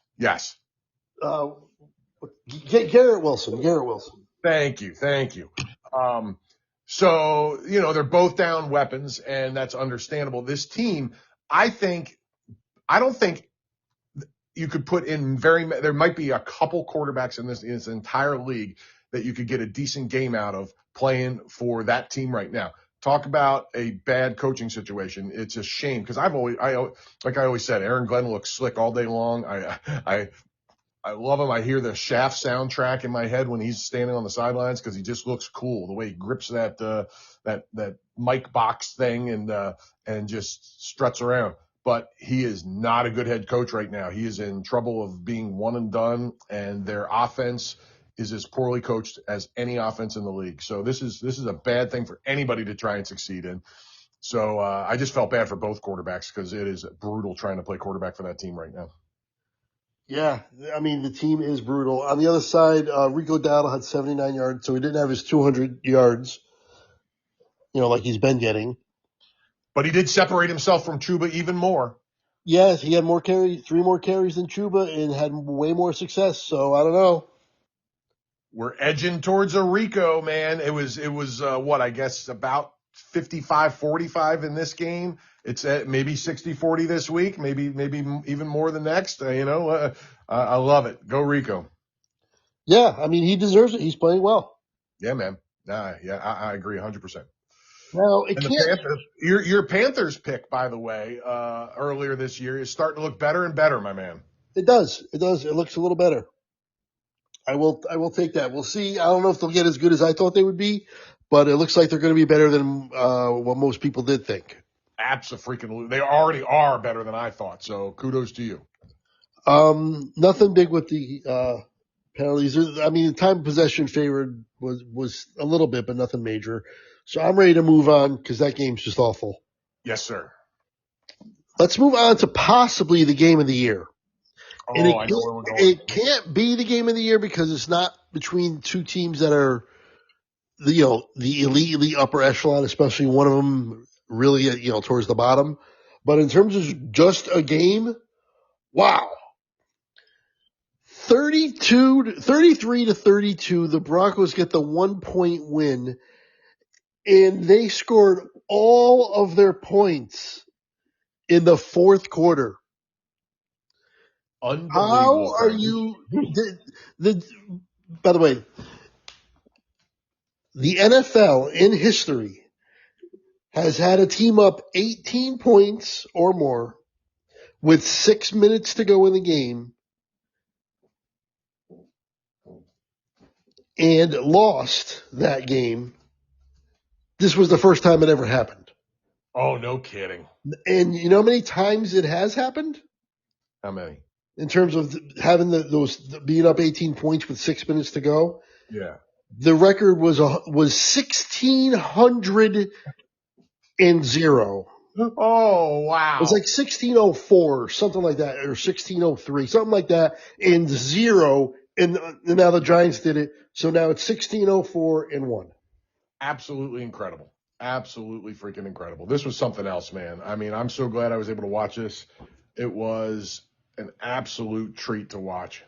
[SPEAKER 1] Garrett Wilson.
[SPEAKER 2] Thank you. So, they're both down weapons, and that's understandable. This team, I don't think you could put in there might be a couple quarterbacks in this entire league that you could get a decent game out of playing for that team right now. Talk about a bad coaching situation. It's a shame because like I always said, Aaron Glenn looks slick all day long. I love him. I hear the Shaft soundtrack in my head when he's standing on the sidelines because he just looks cool. The way he grips that mic box thing and just struts around. But he is not a good head coach right now. He is in trouble of being one and done, and their offense is as poorly coached as any offense in the league. So this is a bad thing for anybody to try and succeed in. So I just felt bad for both quarterbacks because it is brutal trying to play quarterback for that team right now.
[SPEAKER 1] Yeah, I mean, the team is brutal. On the other side, Rico Dowdle had 79 yards, so he didn't have his 200 yards, like he's been getting.
[SPEAKER 2] But he did separate himself from Chuba even more.
[SPEAKER 1] Yes, he had 3 more carries than Chuba and had way more success, so I don't know.
[SPEAKER 2] We're edging towards a Rico, man. It was I guess about 55-45 in this game. It's at maybe 60-40 this week, maybe even more the next. I love it. Go Rico.
[SPEAKER 1] Yeah, I mean, he deserves it. He's playing well.
[SPEAKER 2] Yeah, man. I agree 100%.
[SPEAKER 1] Now,
[SPEAKER 2] your Panthers pick, by the way, earlier this year is starting to look better and better, my man.
[SPEAKER 1] It does. It looks a little better. I will take that. We'll see. I don't know if they'll get as good as I thought they would be, but it looks like they're going to be better than what most people did think.
[SPEAKER 2] Absolutely. They already are better than I thought, so kudos to you.
[SPEAKER 1] Nothing big with the penalties. I mean, time of possession favored was a little bit, but nothing major. So I'm ready to move on because that game's just awful.
[SPEAKER 2] Yes, sir.
[SPEAKER 1] Let's move on to possibly the game of the year.
[SPEAKER 2] I know where we're going.
[SPEAKER 1] It can't be the game of the year because it's not between two teams that are, the elite upper echelon, especially one of them really, towards the bottom. But in terms of just a game, wow. 33-32, the Broncos get the 1-point win, and they scored all of their points in the fourth quarter.
[SPEAKER 2] Unbelievable.
[SPEAKER 1] How are you? By the way, the NFL in history has had a team up 18 points or more with 6 minutes to go in the game and lost that game. This was the first time it ever happened.
[SPEAKER 2] Oh, no kidding.
[SPEAKER 1] And you know how many times it has happened?
[SPEAKER 2] How many?
[SPEAKER 1] In terms of having those being up 18 points with 6 minutes to go.
[SPEAKER 2] Yeah.
[SPEAKER 1] The record was 1,600 and 0.
[SPEAKER 2] Oh,
[SPEAKER 1] It was
[SPEAKER 2] wow.
[SPEAKER 1] like 1604 or something like that, or 1603, something like that, and 0. And now the Giants did it. So now it's 1604 and 1.
[SPEAKER 2] Absolutely incredible. Absolutely freaking incredible. This was something else, man. I mean, I'm so glad I was able to watch this. It was an absolute treat to watch.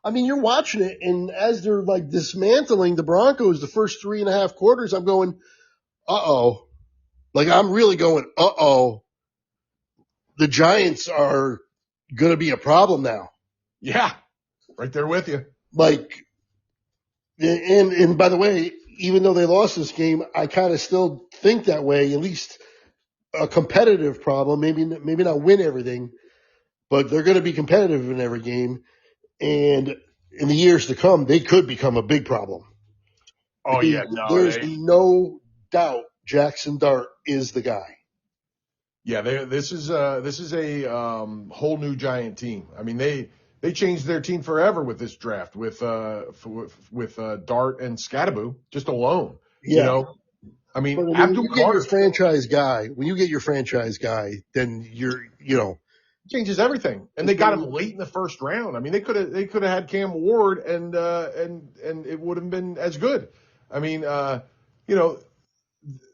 [SPEAKER 1] I mean, you're watching it, and as they're like dismantling the Broncos the first 3.5 quarters, I'm going, uh-oh. Like, I'm really going, uh-oh. The Giants are going to be a problem now.
[SPEAKER 2] Yeah, right there with you.
[SPEAKER 1] Like, and by the way, even though they lost this game, I kind of still think that way, at least a competitive problem. Maybe not win everything, but they're going to be competitive in every game. And in the years to come, they could become a big problem.
[SPEAKER 2] Oh,
[SPEAKER 1] Because
[SPEAKER 2] yeah, no,
[SPEAKER 1] there's no doubt Jackson Dart is the guy.
[SPEAKER 2] yeah, this is a whole new Giant team. I mean, they changed their team forever with this draft with Dart and Scattaboo just alone. You
[SPEAKER 1] Yeah.
[SPEAKER 2] know, I
[SPEAKER 1] But
[SPEAKER 2] mean,
[SPEAKER 1] I mean, when
[SPEAKER 2] Abdul
[SPEAKER 1] you get your
[SPEAKER 2] Carter
[SPEAKER 1] franchise guy, then you're.
[SPEAKER 2] changes everything, and they got him late in the first round. I mean, they could have had Cam Ward, and it would have been as good. I mean, you know,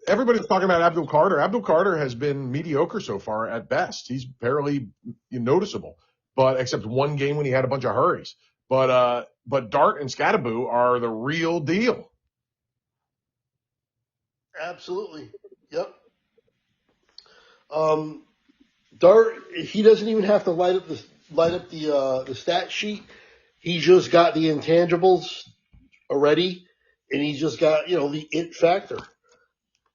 [SPEAKER 2] everybody's talking about Abdul Carter. Abdul Carter has been mediocre so far at best. He's barely noticeable, but except one game when he had a bunch of hurries. But Dart and Scattaboo are the real deal.
[SPEAKER 1] Absolutely. Yep. Um, Dart, he doesn't even have to light up the stat sheet. He just got the intangibles already, and he's just got the it factor.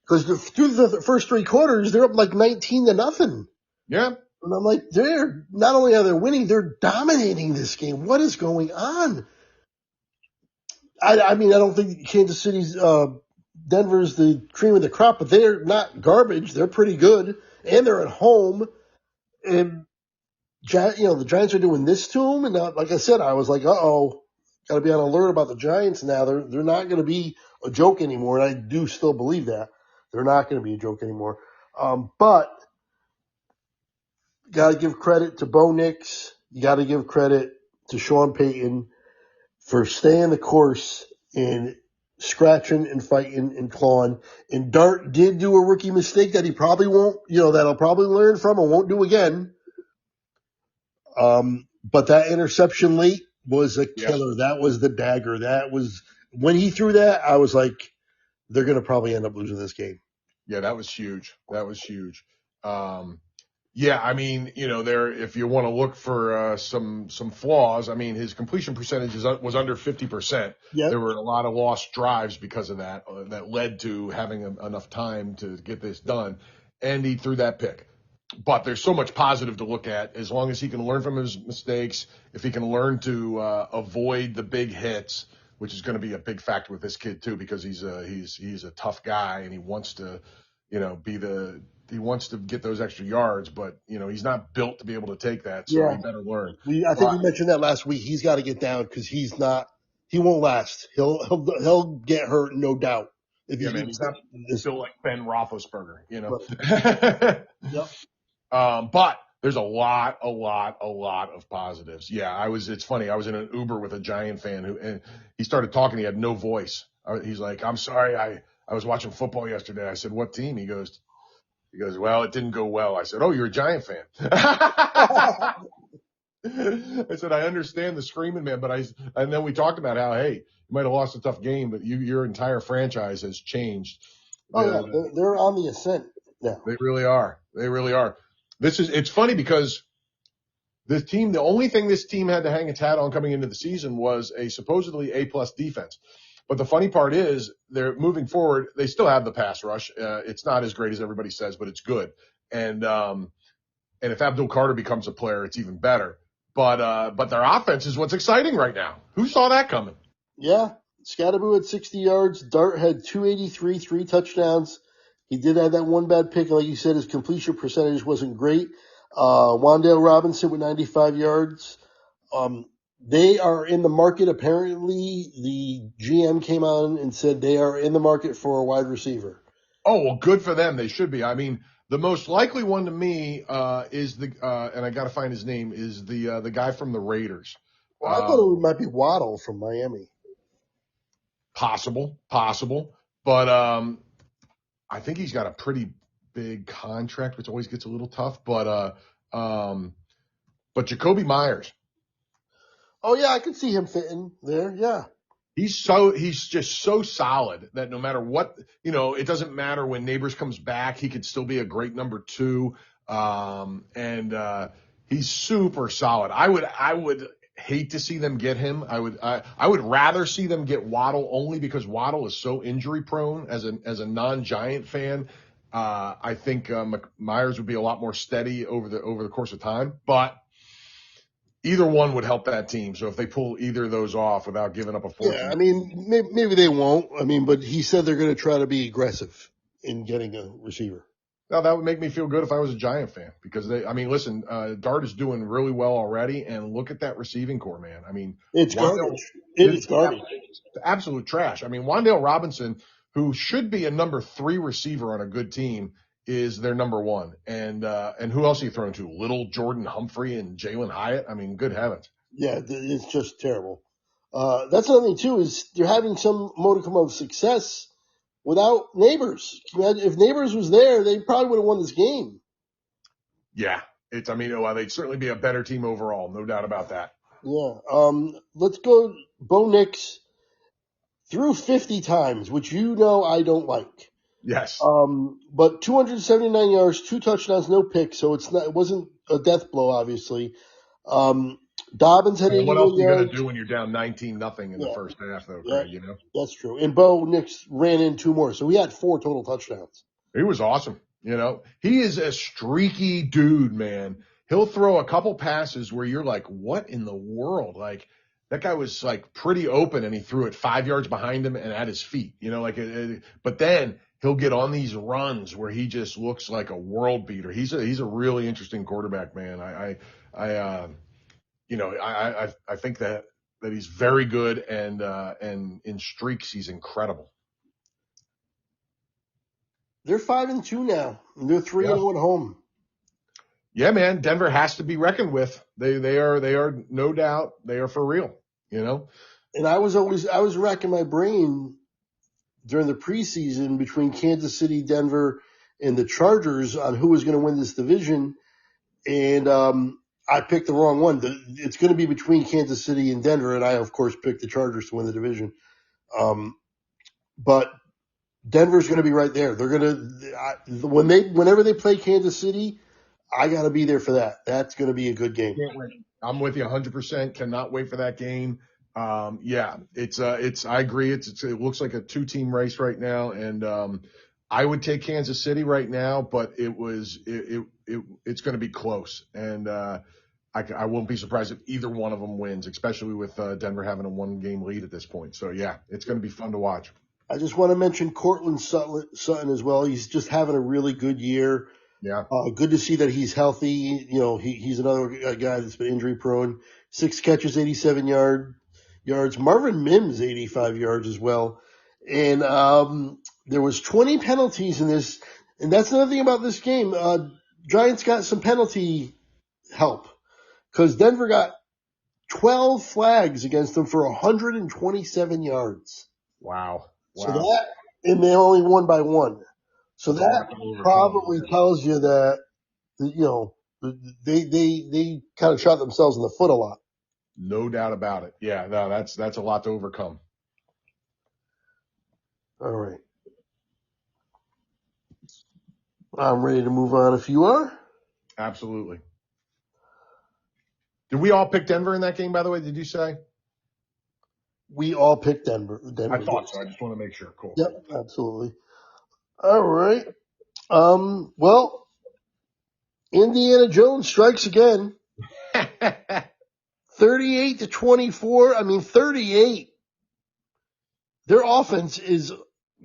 [SPEAKER 1] Because through the first 3 quarters, they're up like 19-0.
[SPEAKER 2] Yeah.
[SPEAKER 1] And I'm like, they're not only are they winning, they're dominating this game. What is going on? I mean, I don't think Kansas City's Denver's the cream of the crop, but they're not garbage. They're pretty good, and they're at home. And the Giants are doing this to them. And like I said, I was like, uh-oh, got to be on alert about the Giants now. They're not going to be a joke anymore, and I do still believe that they're not going to be a joke anymore. But got to give credit to Bo Nix. You got to give credit to Sean Payton for staying the course and scratching and fighting and clawing. And Dart did do a rookie mistake that he probably won't, that I'll probably learn from and won't do again. But that interception late was a killer.
[SPEAKER 2] Yeah.
[SPEAKER 1] That was the dagger. That was when he threw that, I was like, they're going to probably end up losing this game.
[SPEAKER 2] Yeah, that was huge. That was huge. Yeah, I mean, if you want to look for some flaws, I mean, his completion percentage was under 50%.
[SPEAKER 1] Yep.
[SPEAKER 2] There were a lot of lost drives because of that led to having enough time to get this done, and he threw that pick. But there's so much positive to look at as long as he can learn from his mistakes, if he can learn to avoid the big hits, which is going to be a big factor with this kid too, because he's a tough guy and he wants to, he wants to get those extra yards, but he's not built to be able to take that, so he better learn.
[SPEAKER 1] I think we mentioned that last week. He's got to get down because he won't last. He'll get hurt, no doubt. If
[SPEAKER 2] Yeah, man, he's not still like Ben Roethlisberger,
[SPEAKER 1] Right. Yep.
[SPEAKER 2] But there's a lot of positives. Yeah, it's funny. I was in an Uber with a Giant fan and he started talking. He had no voice. He's like, I'm sorry. I was watching football yesterday. I said, what team? He goes, well, it didn't go well. I said, oh, you're a Giant fan. I said, I understand the screaming, man, and then we talked about how, hey, you might have lost a tough game, but your entire franchise has changed.
[SPEAKER 1] Oh, yeah. They're on the ascent now.
[SPEAKER 2] They really are. They really are. It's funny because the only thing this team had to hang its hat on coming into the season was a supposedly A+ defense. But the funny part is they're moving forward. They still have the pass rush. It's not as great as everybody says, but it's good. And if Abdul Carter becomes a player, it's even better. But their offense is what's exciting right now. Who saw that coming?
[SPEAKER 1] Yeah. Scattaboo had 60 yards. Dart had 283, 3 touchdowns. He did have that one bad pick, and like you said, his completion percentage wasn't great. Wan'Dale Robinson with 95 yards. They are in the market. Apparently, the GM came on and said they are in the market for a wide receiver.
[SPEAKER 2] Oh, well, good for them. They should be. I mean, the most likely one to me is and I got to find his name, is the guy from the Raiders.
[SPEAKER 1] Well, I thought it might be Waddle from Miami.
[SPEAKER 2] Possible. But I think he's got a pretty big contract, which always gets a little tough. But Jacoby Myers.
[SPEAKER 1] Oh yeah, I could see him fitting there. Yeah.
[SPEAKER 2] He's just so solid that no matter what, it doesn't matter when Neighbors comes back, he could still be a great number 2. He's super solid. I would hate to see them get him. I would rather see them get Waddle, only because Waddle is so injury prone as a non-Giant fan. I think Myers would be a lot more steady over the course of time, but either one would help that team. So if they pull either of those off without giving up a fortune.
[SPEAKER 1] Yeah, I mean, maybe they won't. I mean, but he said they're going to try to be aggressive in getting a receiver.
[SPEAKER 2] Now, that would make me feel good if I was a Giant fan, because listen, Dart is doing really well already, and look at that receiving core, man. I mean,
[SPEAKER 1] it's garbage. It's garbage.
[SPEAKER 2] Absolute trash. I mean, Wan'Dale Robinson, who should be a number 3 receiver on a good team, is their number 1. And who else are you throwing to? Little Jordan Humphrey and Jalen Hyatt? I mean, good heavens.
[SPEAKER 1] Yeah, it's just terrible. That's another thing, too, is they're having some modicum of success without Neighbors. If Neighbors was there, they probably would have won this game.
[SPEAKER 2] Yeah. They'd certainly be a better team overall. No doubt about that.
[SPEAKER 1] Yeah. Let's go. Bo Nix threw 50 times, which I don't like.
[SPEAKER 2] Yes.
[SPEAKER 1] But 279 yards, 2 touchdowns, no picks, so it wasn't a death blow, obviously. Dobbins had 81 yards.
[SPEAKER 2] What else are you going to do when you're down 19-0 in the first half, though, Craig,
[SPEAKER 1] That's true. And Bo Nix ran in 2 more, so he had 4 total touchdowns.
[SPEAKER 2] He was awesome. He is a streaky dude, man. He'll throw a couple passes where you're like, what in the world? Like, that guy was like pretty open, and he threw it 5 yards behind him and at his feet, but then he'll get on these runs where he just looks like a world beater. He's a really interesting quarterback, man. I think that he's very good, and in streaks he's incredible.
[SPEAKER 1] They're 5-2 now, and they're 3-0 at home.
[SPEAKER 2] Yeah, man. Denver has to be reckoned with. They are no doubt. They are for real.
[SPEAKER 1] And I was racking my brain during the preseason between Kansas City, Denver, and the Chargers on who was going to win this division. And I picked the wrong one. It's going to be between Kansas City and Denver, and I, of course, picked the Chargers to win the division. But Denver's going to be right there. They're going to whenever they play Kansas City, I got to be there for that. That's going to be a good game.
[SPEAKER 2] I'm with you 100%. Cannot wait for that game. I agree. It looks like a 2-team race right now, and I would take Kansas City right now, but it's going to be close, and I won't be surprised if either one of them wins, especially with Denver having a 1-game lead at this point. So yeah, it's going to be fun to watch. I
[SPEAKER 1] just want to mention Cortland Sutton as well. He's just having a really good year.
[SPEAKER 2] Yeah.
[SPEAKER 1] Good to see that he's healthy. He's another guy that's been injury prone. 6 catches, 87 yards. Marvin Mims, 85 yards as well. And there was 20 penalties in this, and that's another thing about this game. Giants got some penalty help because Denver got 12 flags against them for 127 yards.
[SPEAKER 2] Wow.
[SPEAKER 1] So and they only won by 1. So that probably tells you that, they kind of shot themselves in the foot a lot.
[SPEAKER 2] No doubt about it. Yeah, no, that's a lot to overcome.
[SPEAKER 1] All right. I'm ready to move on if you are.
[SPEAKER 2] Absolutely. Did we all pick Denver in that game, by the way? Did you say?
[SPEAKER 1] We all picked Denver.
[SPEAKER 2] I thought so. I just want to make sure. Cool.
[SPEAKER 1] Yep, absolutely. All right. Well, Indiana Jones strikes again. 38-24. I mean, 38. Their offense is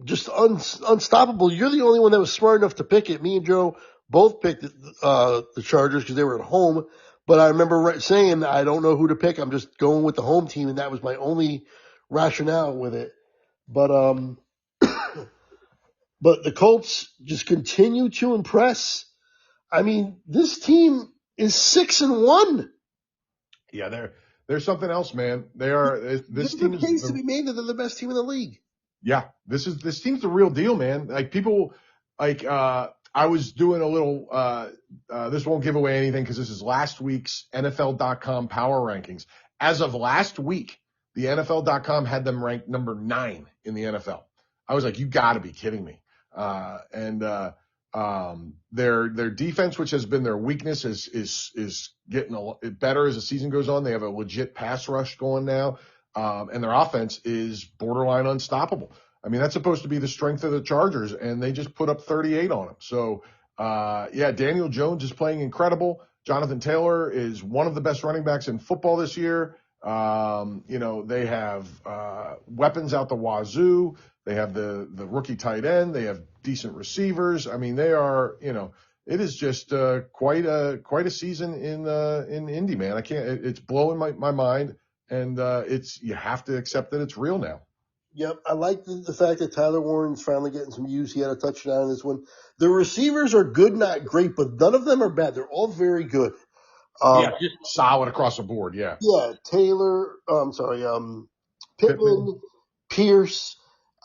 [SPEAKER 1] just unstoppable. You're the only one that was smart enough to pick it. Me and Joe both picked the Chargers because they were at home. But I remember saying I don't know who to pick. I'm just going with the home team, and that was my only rationale with it. But but the Colts just continue to impress. I mean, this team is 6-1.
[SPEAKER 2] Yeah, there's something else, man. They are this
[SPEAKER 1] There's
[SPEAKER 2] team
[SPEAKER 1] a
[SPEAKER 2] is
[SPEAKER 1] case to be made that they're the best team in the league.
[SPEAKER 2] yeah, this team's the real deal, man. Like people like I was doing a little this won't give away anything because this is last week's NFL.com power rankings. As of last week, the NFL.com had them ranked number 9 in the NFL. I was like, you got to be kidding me. Their defense, which has been their weakness, is getting better as the season goes on. They have a legit pass rush going now. And their offense is borderline unstoppable. I mean, that's supposed to be the strength of the Chargers, and they just put up 38 on them. So, yeah, Daniel Jones is playing incredible. Jonathan Taylor is one of the best running backs in football this year. They have weapons out the wazoo. They have the rookie tight end. They have decent receivers. I mean, they are, it is just quite a season in Indy, man. It's blowing my mind. And you have to accept that it's real now.
[SPEAKER 1] Yep, I like the fact that Tyler Warren's finally getting some use. He had a touchdown in this one. The receivers are good, not great, but none of them are bad. They're all very good.
[SPEAKER 2] Just solid across the board. Yeah.
[SPEAKER 1] Yeah, Taylor. Pittman, Pierce.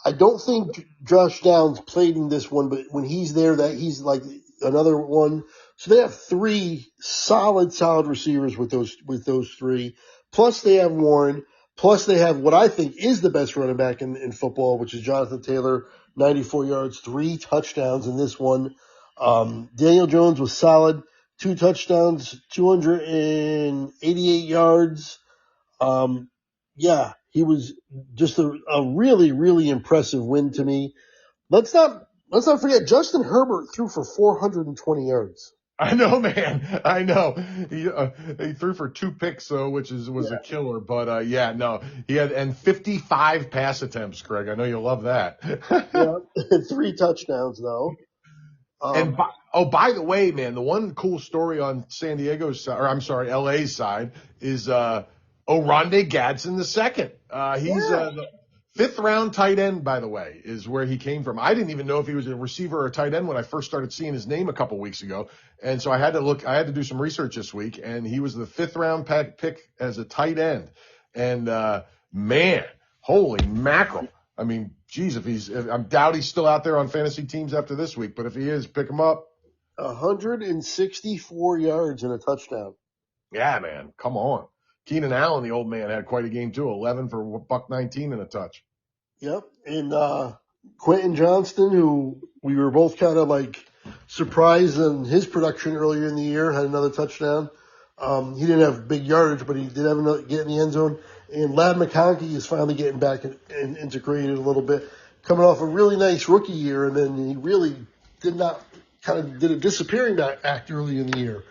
[SPEAKER 1] I don't think Josh Downs played in this one, but when he's there, that he's like another one. So they have 3 solid receivers with those 3. Plus they have Warren. Plus they have what I think is the best running back in football, which is Jonathan Taylor, 94 yards, 3 touchdowns in this one. Daniel Jones was solid, 2 touchdowns, 288 yards. Yeah, he was just a really, really impressive win to me. Let's not forget Justin Herbert threw for 420 yards.
[SPEAKER 2] I know, man. I know. He threw for 2 picks, though, which was a killer. But he had 55 pass attempts, Greg. I know you'll love that.
[SPEAKER 1] Yeah, 3 touchdowns though.
[SPEAKER 2] By the way, man, the one cool story on San Diego's side, or I'm sorry, LA's side, is Oronde Gadsden II. He's the 5th round tight end, by the way, is where he came from. I didn't even know if he was a receiver or a tight end when I first started seeing his name a couple weeks ago. And so I had to do some research this week, and he was the 5th round pick as a tight end. And, man, holy mackerel. I mean, geez, I doubt he's still out there on fantasy teams after this week, but if he is, pick him up.
[SPEAKER 1] 164 yards and a touchdown.
[SPEAKER 2] Yeah, man. Come on. Keenan Allen, the old man, had quite a game too. 11 for $119 and a touch.
[SPEAKER 1] Yep. And Quentin Johnston, who we were both kind of like surprised in his production earlier in the year, had another touchdown. He didn't have big yardage, but he did have another get in the end zone. And Ladd McConkey is finally getting back and integrated a little bit, coming off a really nice rookie year, and then he really did a disappearing act early in the year.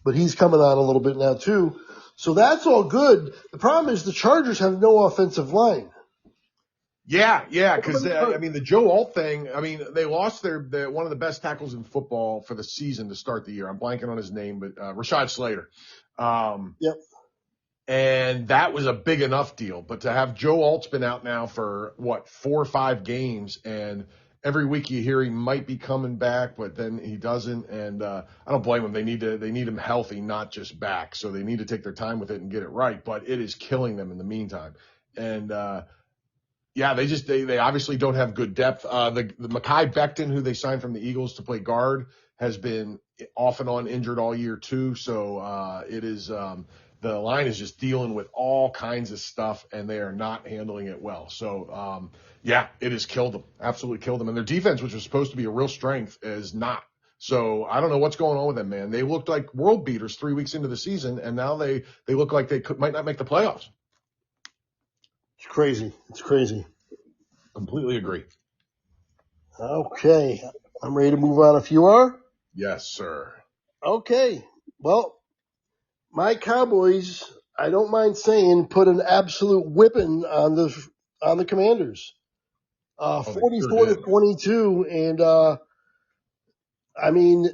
[SPEAKER 1] But he's coming on a little bit now too. So that's all good. The problem is the Chargers have no offensive line.
[SPEAKER 2] Yeah, because the Joe Alt thing. I mean, they lost their one of the best tackles in football for the season to start the year. I'm blanking on his name, but Rashad Slater.
[SPEAKER 1] Yep.
[SPEAKER 2] And that was a big enough deal. But to have Joe Alt's been out now for 4 or 5 games, and every week you hear he might be coming back, but then he doesn't. And I don't blame him. They need him healthy, not just back. So they need to take their time with it and get it right. But it is killing them in the meantime. And they obviously don't have good depth. The Mekhi Becton, who they signed from the Eagles to play guard, has been off and on injured all year too. So it is the line is just dealing with all kinds of stuff, and they are not handling it well. So it has killed them, absolutely killed them. And their defense, which was supposed to be a real strength, is not. So I don't know what's going on with them, man. They looked like world beaters 3 weeks into the might and now they look like they might not make the playoffs.
[SPEAKER 1] It's crazy.
[SPEAKER 2] Completely agree.
[SPEAKER 1] Okay. I'm ready to move on if you are.
[SPEAKER 2] Yes, sir.
[SPEAKER 1] Okay. Well, my Cowboys, I don't mind saying, put an absolute whipping on the Commanders.
[SPEAKER 2] They sure
[SPEAKER 1] 44 to
[SPEAKER 2] did.
[SPEAKER 1] 22. And, I mean,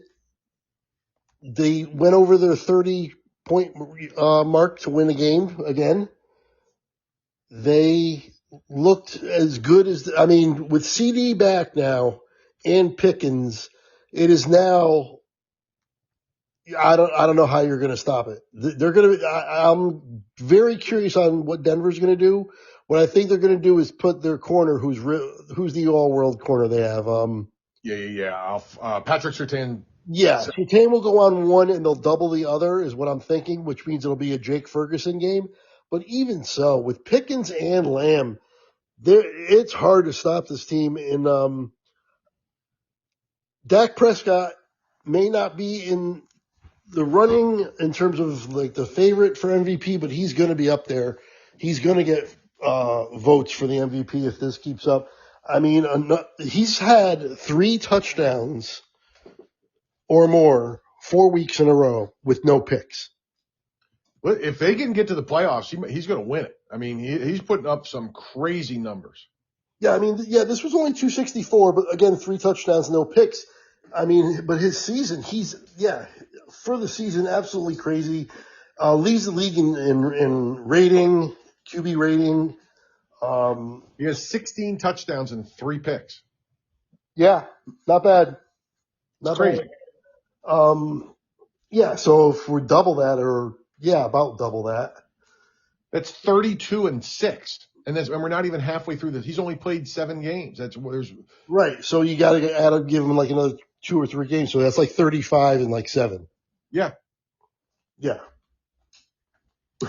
[SPEAKER 1] they went over their 30-point mark to win a game again. They looked as good as, I mean, with CD back now and Pickens, it is now, I don't know how you're going to stop it. They're going to, I'm very curious on what Denver's going to do. What I think they're going to do is put their corner, who's the all-world corner they have.
[SPEAKER 2] Patrick Surtain.
[SPEAKER 1] Yeah, Surtain will go on one and they'll double the other is what I'm thinking, which means it'll be a Jake Ferguson game. But even so, with Pickens and Lamb, it's hard to stop this team. And Dak Prescott may not be in the running in terms of like the favorite for MVP, but he's going to be up there. He's going to get votes for the MVP if this keeps up. I mean, he's had 3 touchdowns or more 4 weeks in a row with no picks.
[SPEAKER 2] Well, if they can get to the playoffs, he's going to win it. I mean, he's putting up some crazy numbers.
[SPEAKER 1] Yeah, I mean, this was only 264, but again, 3 touchdowns, no picks. I mean, but his season, for the season, absolutely crazy. Leads the league in rating, QB rating.
[SPEAKER 2] He has 16 touchdowns and 3 picks.
[SPEAKER 1] Yeah, not bad.
[SPEAKER 2] Not crazy.
[SPEAKER 1] Bad. So if we double that, about double that.
[SPEAKER 2] That's 32 and 6. And we're not even halfway through this. He's only played 7 games.
[SPEAKER 1] Right. So you got to give him like another 2 or 3 games. So that's like 35 and like 7.
[SPEAKER 2] Yeah.
[SPEAKER 1] Yeah.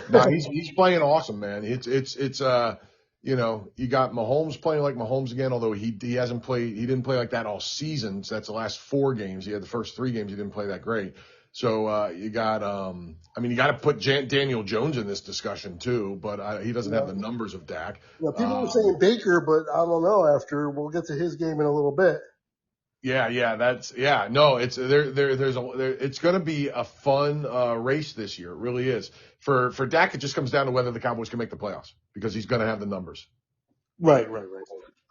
[SPEAKER 2] No, he's playing awesome, man. It's you got Mahomes playing like Mahomes again, although he hasn't played, he didn't play like that all season. So that's the last 4 games. He had the first 3 games. He didn't play that great. So, you got to put Daniel Jones in this discussion too, but he doesn't have the numbers of Dak.
[SPEAKER 1] Yeah, people were saying Baker, but I don't know we'll get to his game in a little bit.
[SPEAKER 2] No, it's it's going to be a fun race this year. It really is. For Dak, it just comes down to whether the Cowboys can make the playoffs because he's going to have the numbers.
[SPEAKER 1] Right.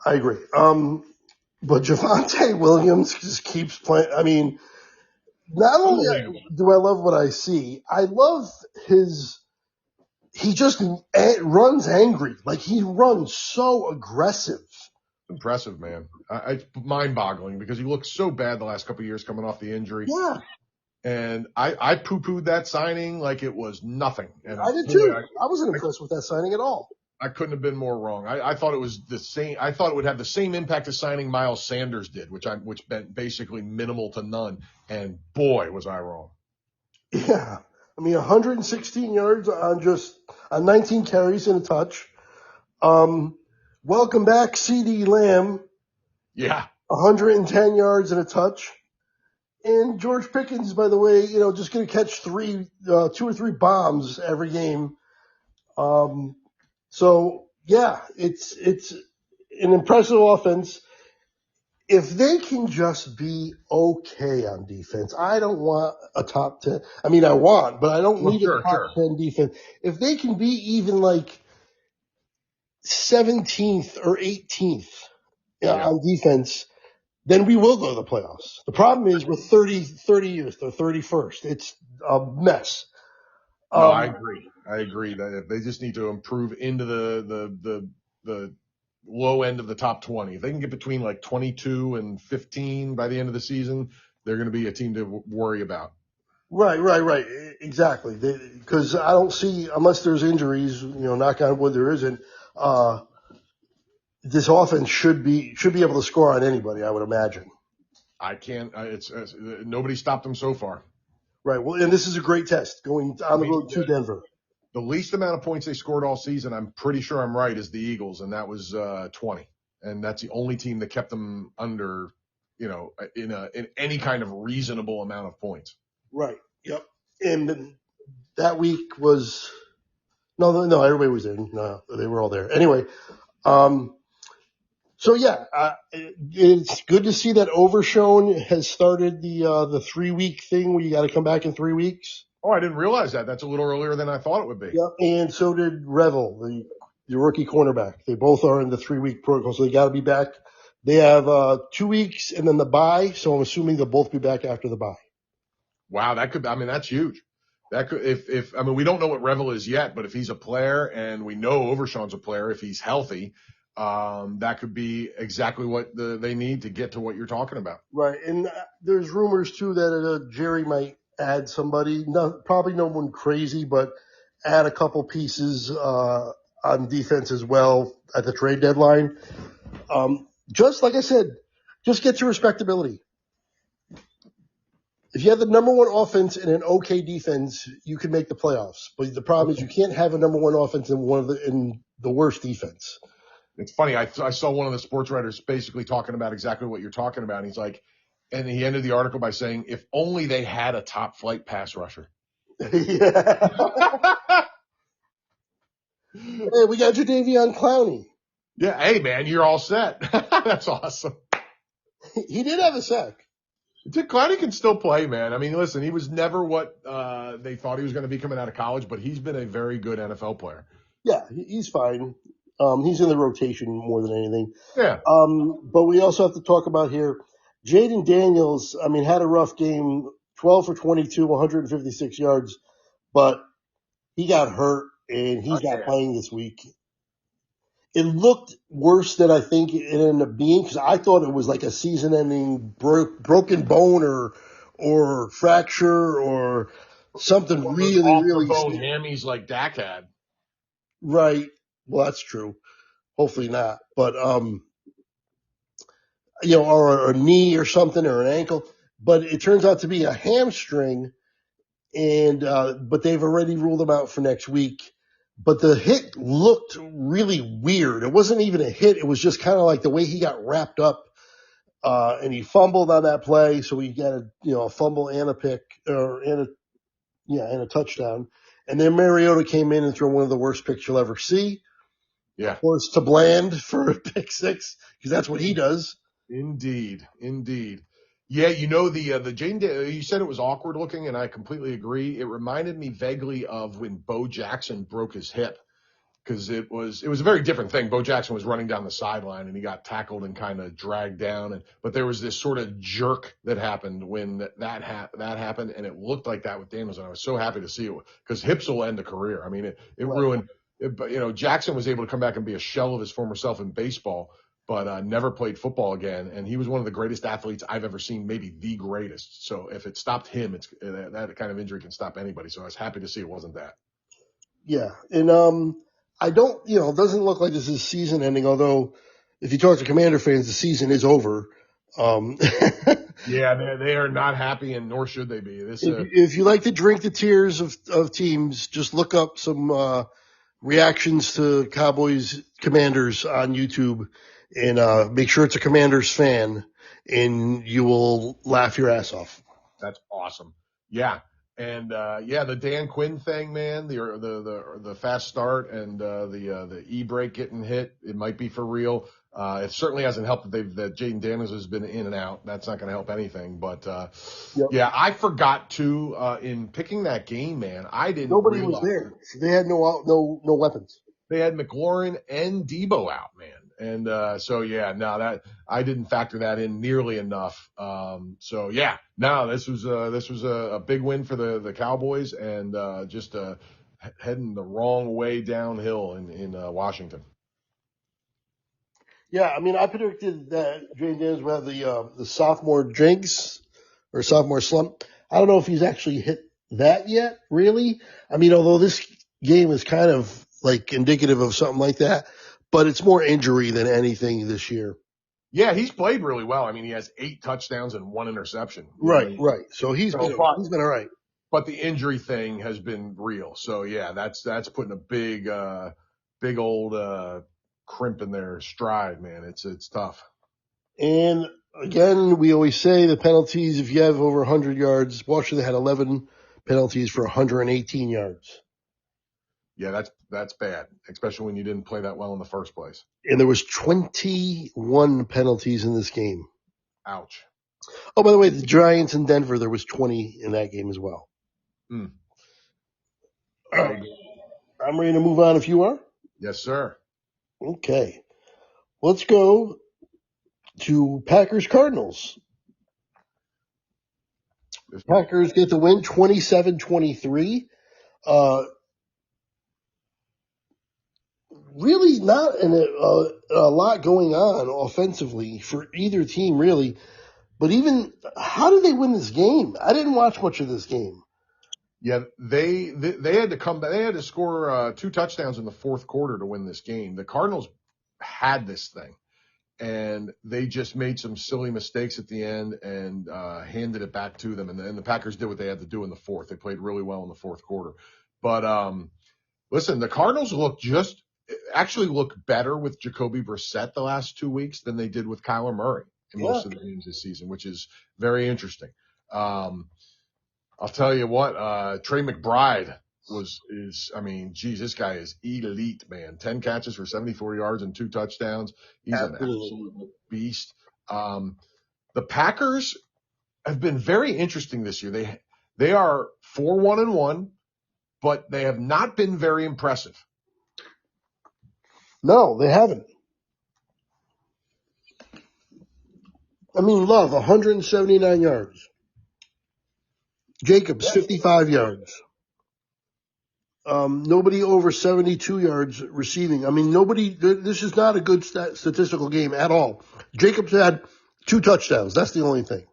[SPEAKER 1] I agree. But Javonte Williams just keeps playing. I mean, not only do I love what I see, I love he just runs angry. Like he runs so aggressive.
[SPEAKER 2] Impressive, man. It's mind-boggling because he looked so bad the last couple of years coming off the injury.
[SPEAKER 1] Yeah.
[SPEAKER 2] And I poo-pooed that signing like it was nothing. And
[SPEAKER 1] I did too. I wasn't impressed with that signing at all.
[SPEAKER 2] I couldn't have been more wrong. I thought it was the same. I thought it would have the same impact as signing Miles Sanders did, which meant basically minimal to none. And boy, was I wrong.
[SPEAKER 1] Yeah. I mean, 116 yards on 19 carries and a touch. Welcome back, CD Lamb.
[SPEAKER 2] Yeah.
[SPEAKER 1] 110 yards and a touch. And George Pickens, by the way, just going to catch 2 or 3 bombs every game. So yeah, it's an impressive offense. If they can just be okay on defense, I don't want a top 10. I mean, I want, but I don't need a top 10 defense. If they can be even like 17th or 18th on defense, then we will go to the playoffs. The problem is with 30th or 31st. It's a mess.
[SPEAKER 2] No, I agree that they just need to improve into the low end of the top 20. If they can get between like 22 and 15 by the end of the season, they're going to be a team to worry about.
[SPEAKER 1] Right. Exactly. Because I don't see, unless there's injuries, knock on wood, there isn't. This offense should be able to score on anybody, I would imagine.
[SPEAKER 2] I can't. Nobody stopped them so far.
[SPEAKER 1] Right. Well, and this is a great test going on the road to Denver.
[SPEAKER 2] The least amount of points they scored all season, I'm pretty sure I'm right, is the Eagles, and that was 20. And that's the only team that kept them under, in any kind of reasonable amount of points.
[SPEAKER 1] Right. Yep. And that week was no, everybody was in. No, they were all there. Anyway, so yeah, it's good to see that Overshone has started the 3-week thing where you got to come back in 3 weeks.
[SPEAKER 2] Oh, I didn't realize that. That's a little earlier than I thought it would be.
[SPEAKER 1] Yeah, and so did Revel, the your rookie cornerback. They both are in the 3-week protocol, so they got to be back. They have 2 weeks and then the bye, so I'm assuming they'll both be back after the bye.
[SPEAKER 2] Wow, that's huge. That could, if I mean, we don't know what Revel is yet, but if he's a player and we know Overshawn's a player, if he's healthy, that could be exactly what they need to get to what you're talking about.
[SPEAKER 1] Right, and there's rumors too that Jerry might add somebody, probably no one crazy, but add a couple pieces on defense as well at the trade deadline. Just like I said, just get your respectability. If you have the number one offense and an okay defense, you can make the playoffs. But the problem is you can't have a number one offense and in the worst defense.
[SPEAKER 2] It's funny. I saw one of the sports writers basically talking about exactly what you're talking about. And he's like, and he ended the article by saying, if only they had a top flight pass rusher.
[SPEAKER 1] Yeah. Hey, we got Jadeveon Clowney.
[SPEAKER 2] Yeah. Hey, man, you're all set. That's awesome.
[SPEAKER 1] He did have a sack.
[SPEAKER 2] Clowney can still play, man. I mean, listen, he was never what they thought he was going to be coming out of college, but he's been a very good NFL player.
[SPEAKER 1] Yeah, he's fine. He's in the rotation more than anything.
[SPEAKER 2] Yeah.
[SPEAKER 1] But we also have to talk about here, Jaden Daniels, I mean, had a rough game, 12 for 22, 156 yards, but he got hurt and he's not playing this week. It looked worse than I think it ended up being because I thought it was like a season-ending broken bone or fracture or something really, really
[SPEAKER 2] bone hammies like Dak had.
[SPEAKER 1] Right. Well, that's true. Hopefully not. But or a knee or something or an ankle. But it turns out to be a hamstring, and but they've already ruled him out for next week. But the hit looked really weird. It wasn't even a hit. It was just kind of like the way he got wrapped up, and he fumbled on that play. So he got a fumble and a pick and a touchdown. And then Mariota came in and threw one of the worst picks you'll ever see.
[SPEAKER 2] Yeah.
[SPEAKER 1] Of course, to Bland for a pick six because that's what he does.
[SPEAKER 2] Indeed. Yeah, the Jane, you said it was awkward looking, and I completely agree. It reminded me vaguely of when Bo Jackson broke his hip because it was a very different thing. Bo Jackson was running down the sideline and he got tackled and kind of dragged down, but there was this sort of jerk that happened when that happened, and it looked like that with Daniels, and I was so happy to see it because hips will end a career. I mean, it ruined. But Jackson was able to come back and be a shell of his former self in baseball, but never played football again. And he was one of the greatest athletes I've ever seen, maybe the greatest. So if it stopped him, that kind of injury can stop anybody. So I was happy to see it wasn't that.
[SPEAKER 1] Yeah. And I don't, it doesn't look like this is season ending, although if you talk to Commander fans, the season is over.
[SPEAKER 2] Yeah, they are not happy, and nor should they be.
[SPEAKER 1] If you like to drink the tears of teams, just look up some reactions to Cowboys Commanders on YouTube and make sure it's a Commanders fan, and you will laugh your ass off.
[SPEAKER 2] That's awesome. Yeah. And the Dan Quinn thing, man, the fast start and the e-brake getting hit, it might be for real. It certainly hasn't helped that Jaden Daniels has been in and out. That's not going to help anything. But yeah, I forgot to in picking that game, man. I didn't.
[SPEAKER 1] Nobody was there. So they had no weapons.
[SPEAKER 2] They had McLaurin and Debo out, man. And that I didn't factor that in nearly enough. This was a big win for the Cowboys and just heading the wrong way downhill in Washington.
[SPEAKER 1] Yeah, I mean, I predicted that Jaden Daniels would have the sophomore jinx or sophomore slump. I don't know if he's actually hit that yet, really. I mean, although this game is kind of like indicative of something like that, but it's more injury than anything this year.
[SPEAKER 2] Yeah, he's played really well. I mean, he has 8 touchdowns and 1 interception.
[SPEAKER 1] Right. So he's been all right.
[SPEAKER 2] But the injury thing has been real. So yeah, that's putting a big old crimp in their stride, man. It's tough.
[SPEAKER 1] And again, we always say the penalties, if you have over 100 yards, Washington had 11 penalties for 118 yards.
[SPEAKER 2] Yeah, that's bad, especially when you didn't play that well in the first place.
[SPEAKER 1] And there was 21 penalties in this game.
[SPEAKER 2] Ouch.
[SPEAKER 1] Oh, by the way, the Giants in Denver, there was 20 in that game as well. All right. I'm ready to move on if you are.
[SPEAKER 2] Yes, sir.
[SPEAKER 1] Okay. Let's go to Packers Cardinals. Packers get the win 27-23. Really not a lot going on offensively for either team, really. But even, how did they win this game? I didn't watch much of this game.
[SPEAKER 2] Yeah, they had to come back. They had to score 2 touchdowns in the fourth quarter to win this game. The Cardinals had this thing, and they just made some silly mistakes at the end and handed it back to them. And the Packers did what they had to do in the fourth. They played really well in the fourth quarter. But listen, the Cardinals actually look better with Jacoby Brissett the last 2 weeks than they did with Kyler Murray in most of the games this season, which is very interesting. I'll tell you what, Trey McBride this guy is elite, man. 10 catches for 74 yards and 2 touchdowns. He's an absolute beast. The Packers have been very interesting this year. They are 4-1-1, but they have not been very impressive.
[SPEAKER 1] No, they haven't. I mean, Love, 179 yards. Jacobs, 55 yards. Nobody over 72 yards receiving. I mean, this is not a good statistical game at all. Jacobs had 2 touchdowns. That's the only thing.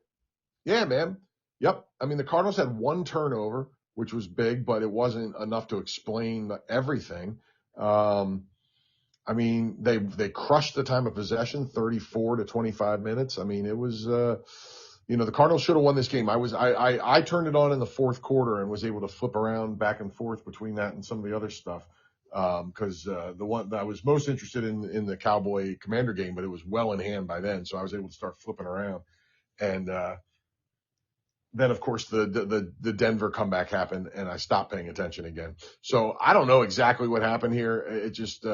[SPEAKER 2] Yeah, man. Yep. I mean, the Cardinals had 1 turnover, which was big, but it wasn't enough to explain everything. I mean, they crushed the time of possession, 34 to 25 minutes. I mean, it was, the Cardinals should have won this game. I turned it on in the fourth quarter and was able to flip around back and forth between that and some of the other stuff. Cause, the one that I was most interested in the Cowboy Commander game, but it was well in hand by then. So I was able to start flipping around. And, then of course the Denver comeback happened and I stopped paying attention again. So I don't know exactly what happened here. It just,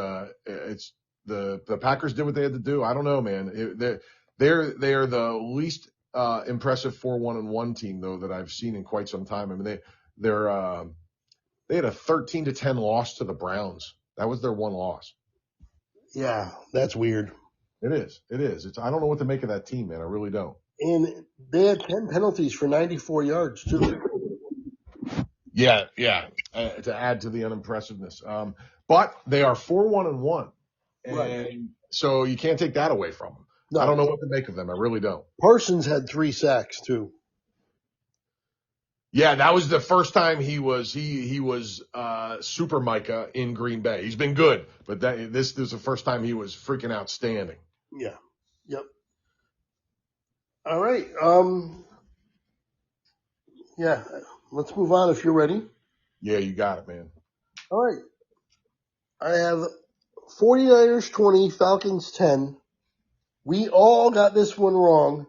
[SPEAKER 2] it's the Packers did what they had to do. I don't know, man. They are the least, impressive 4-1-1 team though that I've seen in quite some time. I mean, they had a 13-10 loss to the Browns. That was their one loss.
[SPEAKER 1] Yeah, that's weird.
[SPEAKER 2] It is. I don't know what to make of that team, man. I really don't.
[SPEAKER 1] And they had 10 penalties for 94 yards, too.
[SPEAKER 2] Yeah. To add to the unimpressiveness. But they are 4-1-1. And so you can't take that away from them. No. I don't know what to make of them. I really don't.
[SPEAKER 1] Parsons had 3 sacks, too.
[SPEAKER 2] Yeah, that was the first time he was Super Micah in Green Bay. He's been good, but this was the first time he was freaking outstanding.
[SPEAKER 1] Yeah. Yep. All right. Yeah. Let's move on if you're ready.
[SPEAKER 2] Yeah, you got it, man.
[SPEAKER 1] All right. I have 49ers 20, Falcons 10. We all got this one wrong.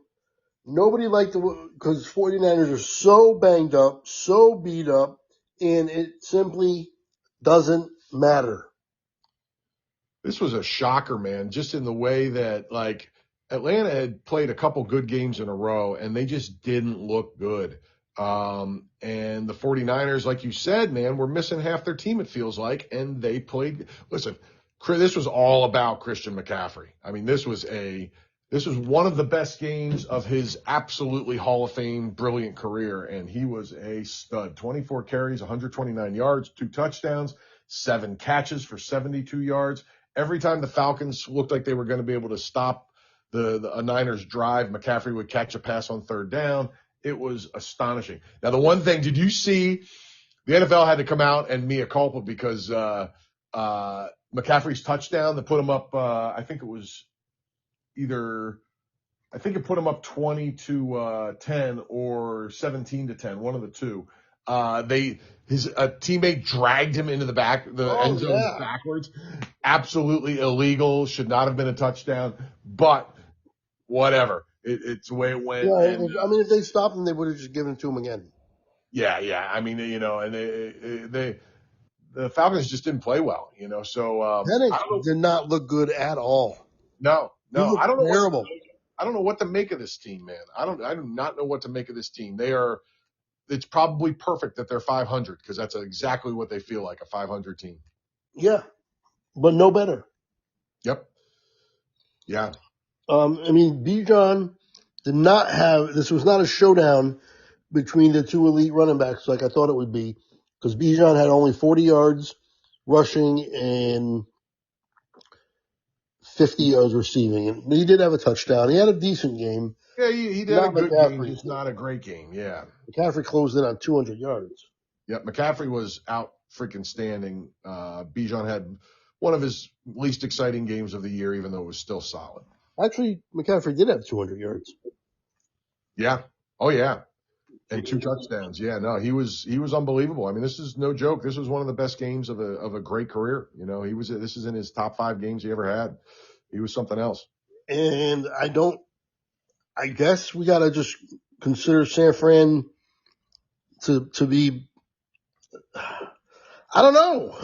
[SPEAKER 1] Nobody liked because 49ers are so banged up, so beat up, and it simply doesn't matter.
[SPEAKER 2] This was a shocker, man, just in the way that, like, Atlanta had played a couple good games in a row, and they just didn't look good. And the 49ers, like you said, man, were missing half their team, it feels like, and they played. Listen, this was all about Christian McCaffrey. I mean, this was one of the best games of his absolutely Hall of Fame, brilliant career, and he was a stud. 24 carries, 129 yards, 2 touchdowns, 7 catches for 72 yards. Every time the Falcons looked like they were going to be able to stop a Niners drive, McCaffrey would catch a pass on 3rd down. It was astonishing. Now, the one thing, did you see the NFL had to come out and mea culpa because McCaffrey's touchdown that put him up, I think it put him up 20-10 or 17-10, one of the two. His teammate dragged him into the end zone backwards. Absolutely illegal. Should not have been a touchdown, but whatever. It's the way it went.
[SPEAKER 1] Yeah, if they stopped him, they would have just given it to him again.
[SPEAKER 2] Yeah. I mean, and the Falcons just didn't play well, so.
[SPEAKER 1] Penix did not look good at all.
[SPEAKER 2] No. I don't know.
[SPEAKER 1] Terrible.
[SPEAKER 2] I don't know what to make of this team, man. I do not know what to make of this team. It's probably perfect that they're 500 because that's exactly what they feel like, a 500 team.
[SPEAKER 1] Yeah, but no better.
[SPEAKER 2] Yep. Yeah.
[SPEAKER 1] I mean, Bijan did not have, this was not a showdown between the two elite running backs like I thought it would be, because Bijan had only 40 yards rushing and 50 yards receiving. And he did have a touchdown. He had a decent game.
[SPEAKER 2] Yeah, he did a
[SPEAKER 1] Not
[SPEAKER 2] good game,
[SPEAKER 1] McCaffrey.
[SPEAKER 2] just not a great game. Yeah.
[SPEAKER 1] McCaffrey closed in on 200 yards.
[SPEAKER 2] Yep. McCaffrey was out freaking standing. Bijan had one of his least exciting games of the year, even though it was still solid.
[SPEAKER 1] Actually, McCaffrey did have 200 yards.
[SPEAKER 2] Yeah. Oh yeah. And 2 touchdowns. Yeah, no, he was unbelievable. I mean, this is no joke. This was one of the best games of a great career. You know, this is in his top 5 games he ever had. He was something else.
[SPEAKER 1] And I guess we got to just consider San Fran to be, I don't know.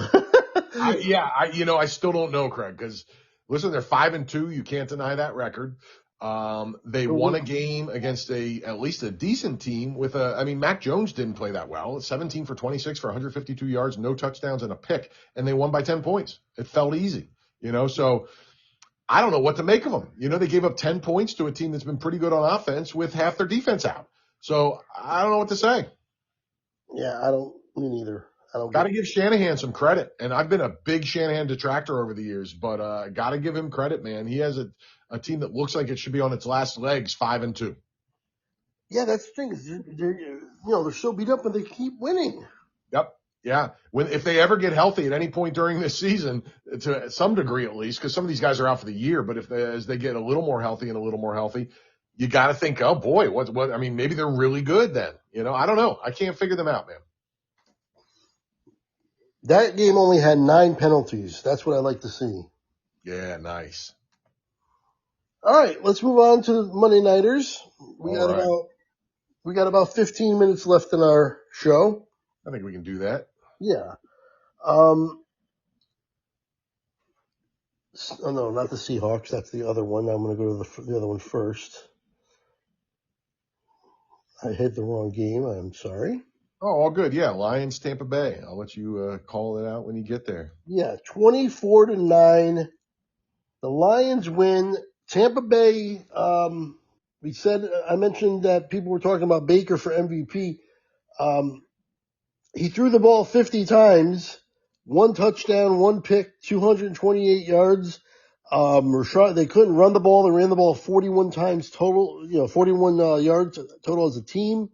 [SPEAKER 2] I still don't know, Craig, because listen, they're 5-2. You can't deny that record. They won a game against at least a decent team with Mac Jones didn't play that well. 17 for 26 for 152 yards, no touchdowns and a pick, and they won by 10 points. It felt easy, so I don't know what to make of them. They gave up 10 points to a team that's been pretty good on offense with half their defense out. So I don't know what to say.
[SPEAKER 1] Yeah, me neither.
[SPEAKER 2] Got to give Shanahan some credit. And I've been a big Shanahan detractor over the years, but got to give him credit, man. He has a team that looks like it should be on its last legs, 5-2.
[SPEAKER 1] Yeah, that's the thing. They're so beat up, but they keep winning.
[SPEAKER 2] Yep. Yeah. If they ever get healthy at any point during this season, to some degree at least, because some of these guys are out for the year, but as they get a little more healthy, you got to think, oh boy, maybe they're really good then. I don't know. I can't figure them out, man.
[SPEAKER 1] That game only had 9 penalties. That's what I like to see.
[SPEAKER 2] Yeah, nice.
[SPEAKER 1] All right, let's move on to Monday Nighters. We got about 15 minutes left in our show.
[SPEAKER 2] I think we can do that.
[SPEAKER 1] Yeah. Oh no, not the Seahawks. That's the other one. I'm going to go to the other one first. I hit the wrong game. I'm sorry.
[SPEAKER 2] Oh, all good. Yeah, Lions, Tampa Bay. I'll let you call it out when you get there.
[SPEAKER 1] Yeah, 24-9. The Lions win. Tampa Bay. I mentioned that people were talking about Baker for MVP. He threw the ball 50 times, 1 touchdown, 1 pick, 228 yards. They couldn't run the ball. They ran the ball 41 times total, 41 yards total as a team.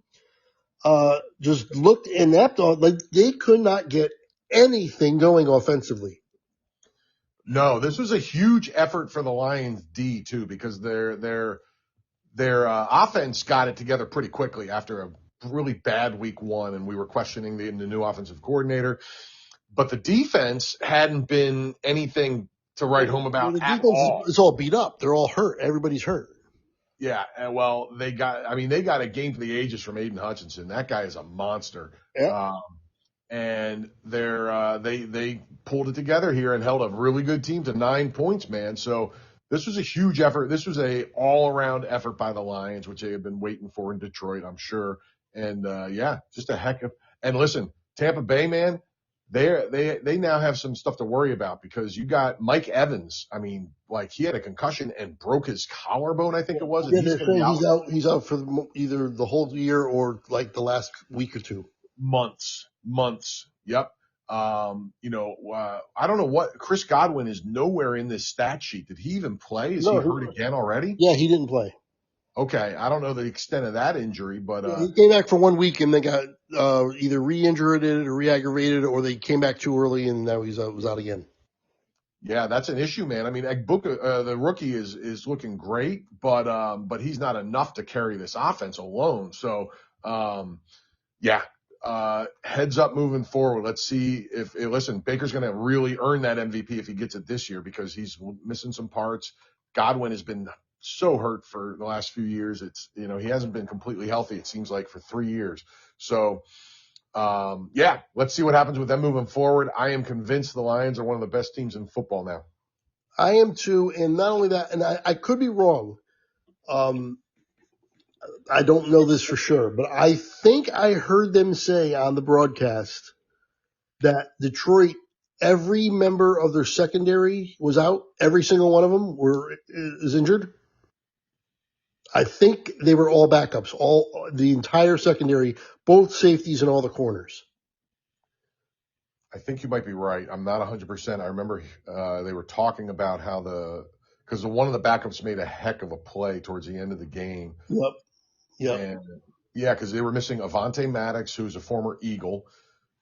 [SPEAKER 1] Just looked inept. Like they could not get anything going offensively.
[SPEAKER 2] No, this was a huge effort for the Lions D too, because their offense got it together pretty quickly after a really bad week 1, and we were questioning the new offensive coordinator. But the defense hadn't been anything to write home about at all.
[SPEAKER 1] It's all beat up. They're all hurt. Everybody's hurt.
[SPEAKER 2] Yeah, well, they got a game for the ages from Aiden Hutchinson. That guy is a monster.
[SPEAKER 1] Yeah.
[SPEAKER 2] And they pulled it together here and held a really good team to 9 points, man. So this was a huge effort. This was a all-around effort by the Lions, which they had been waiting for in Detroit, I'm sure. And just a heck of. And listen, Tampa Bay, man, they now have some stuff to worry about because you got Mike Evans. I mean, like he had a concussion and broke his collarbone, I think it was.
[SPEAKER 1] Yeah, they're saying he's out for either the whole year or like the last week or 2.
[SPEAKER 2] Months. Yep. I don't know what Chris Godwin is nowhere in this stat sheet. Did he even play? Is he hurt again already?
[SPEAKER 1] Yeah, he didn't play.
[SPEAKER 2] Okay. I don't know the extent of that injury, but
[SPEAKER 1] he came back for 1 week and they got either re-injured it or re-aggravated, or they came back too early and now was out again.
[SPEAKER 2] Yeah, that's an issue, man. I mean, the rookie is looking great, but he's not enough to carry this offense alone. So, heads up moving forward. Let's see listen, Baker's going to really earn that MVP if he gets it this year because he's missing some parts. Godwin has been so hurt for the last few years. He hasn't been completely healthy, it seems like, for 3 years. So, let's see what happens with them moving forward. I am convinced the Lions are one of the best teams in football now.
[SPEAKER 1] I am too. And not only that, and I could be wrong. I don't know this for sure, but I think I heard them say on the broadcast that Detroit every member of their secondary was out. Every single one of them is injured. I think they were all backups, the entire secondary, both safeties and all the corners.
[SPEAKER 2] I think you might be right. I'm not 100%. I remember they were talking about how because one of the backups made a heck of a play towards the end of the game.
[SPEAKER 1] Yep.
[SPEAKER 2] And yeah, because they were missing Avonte Maddox, who's a former Eagle,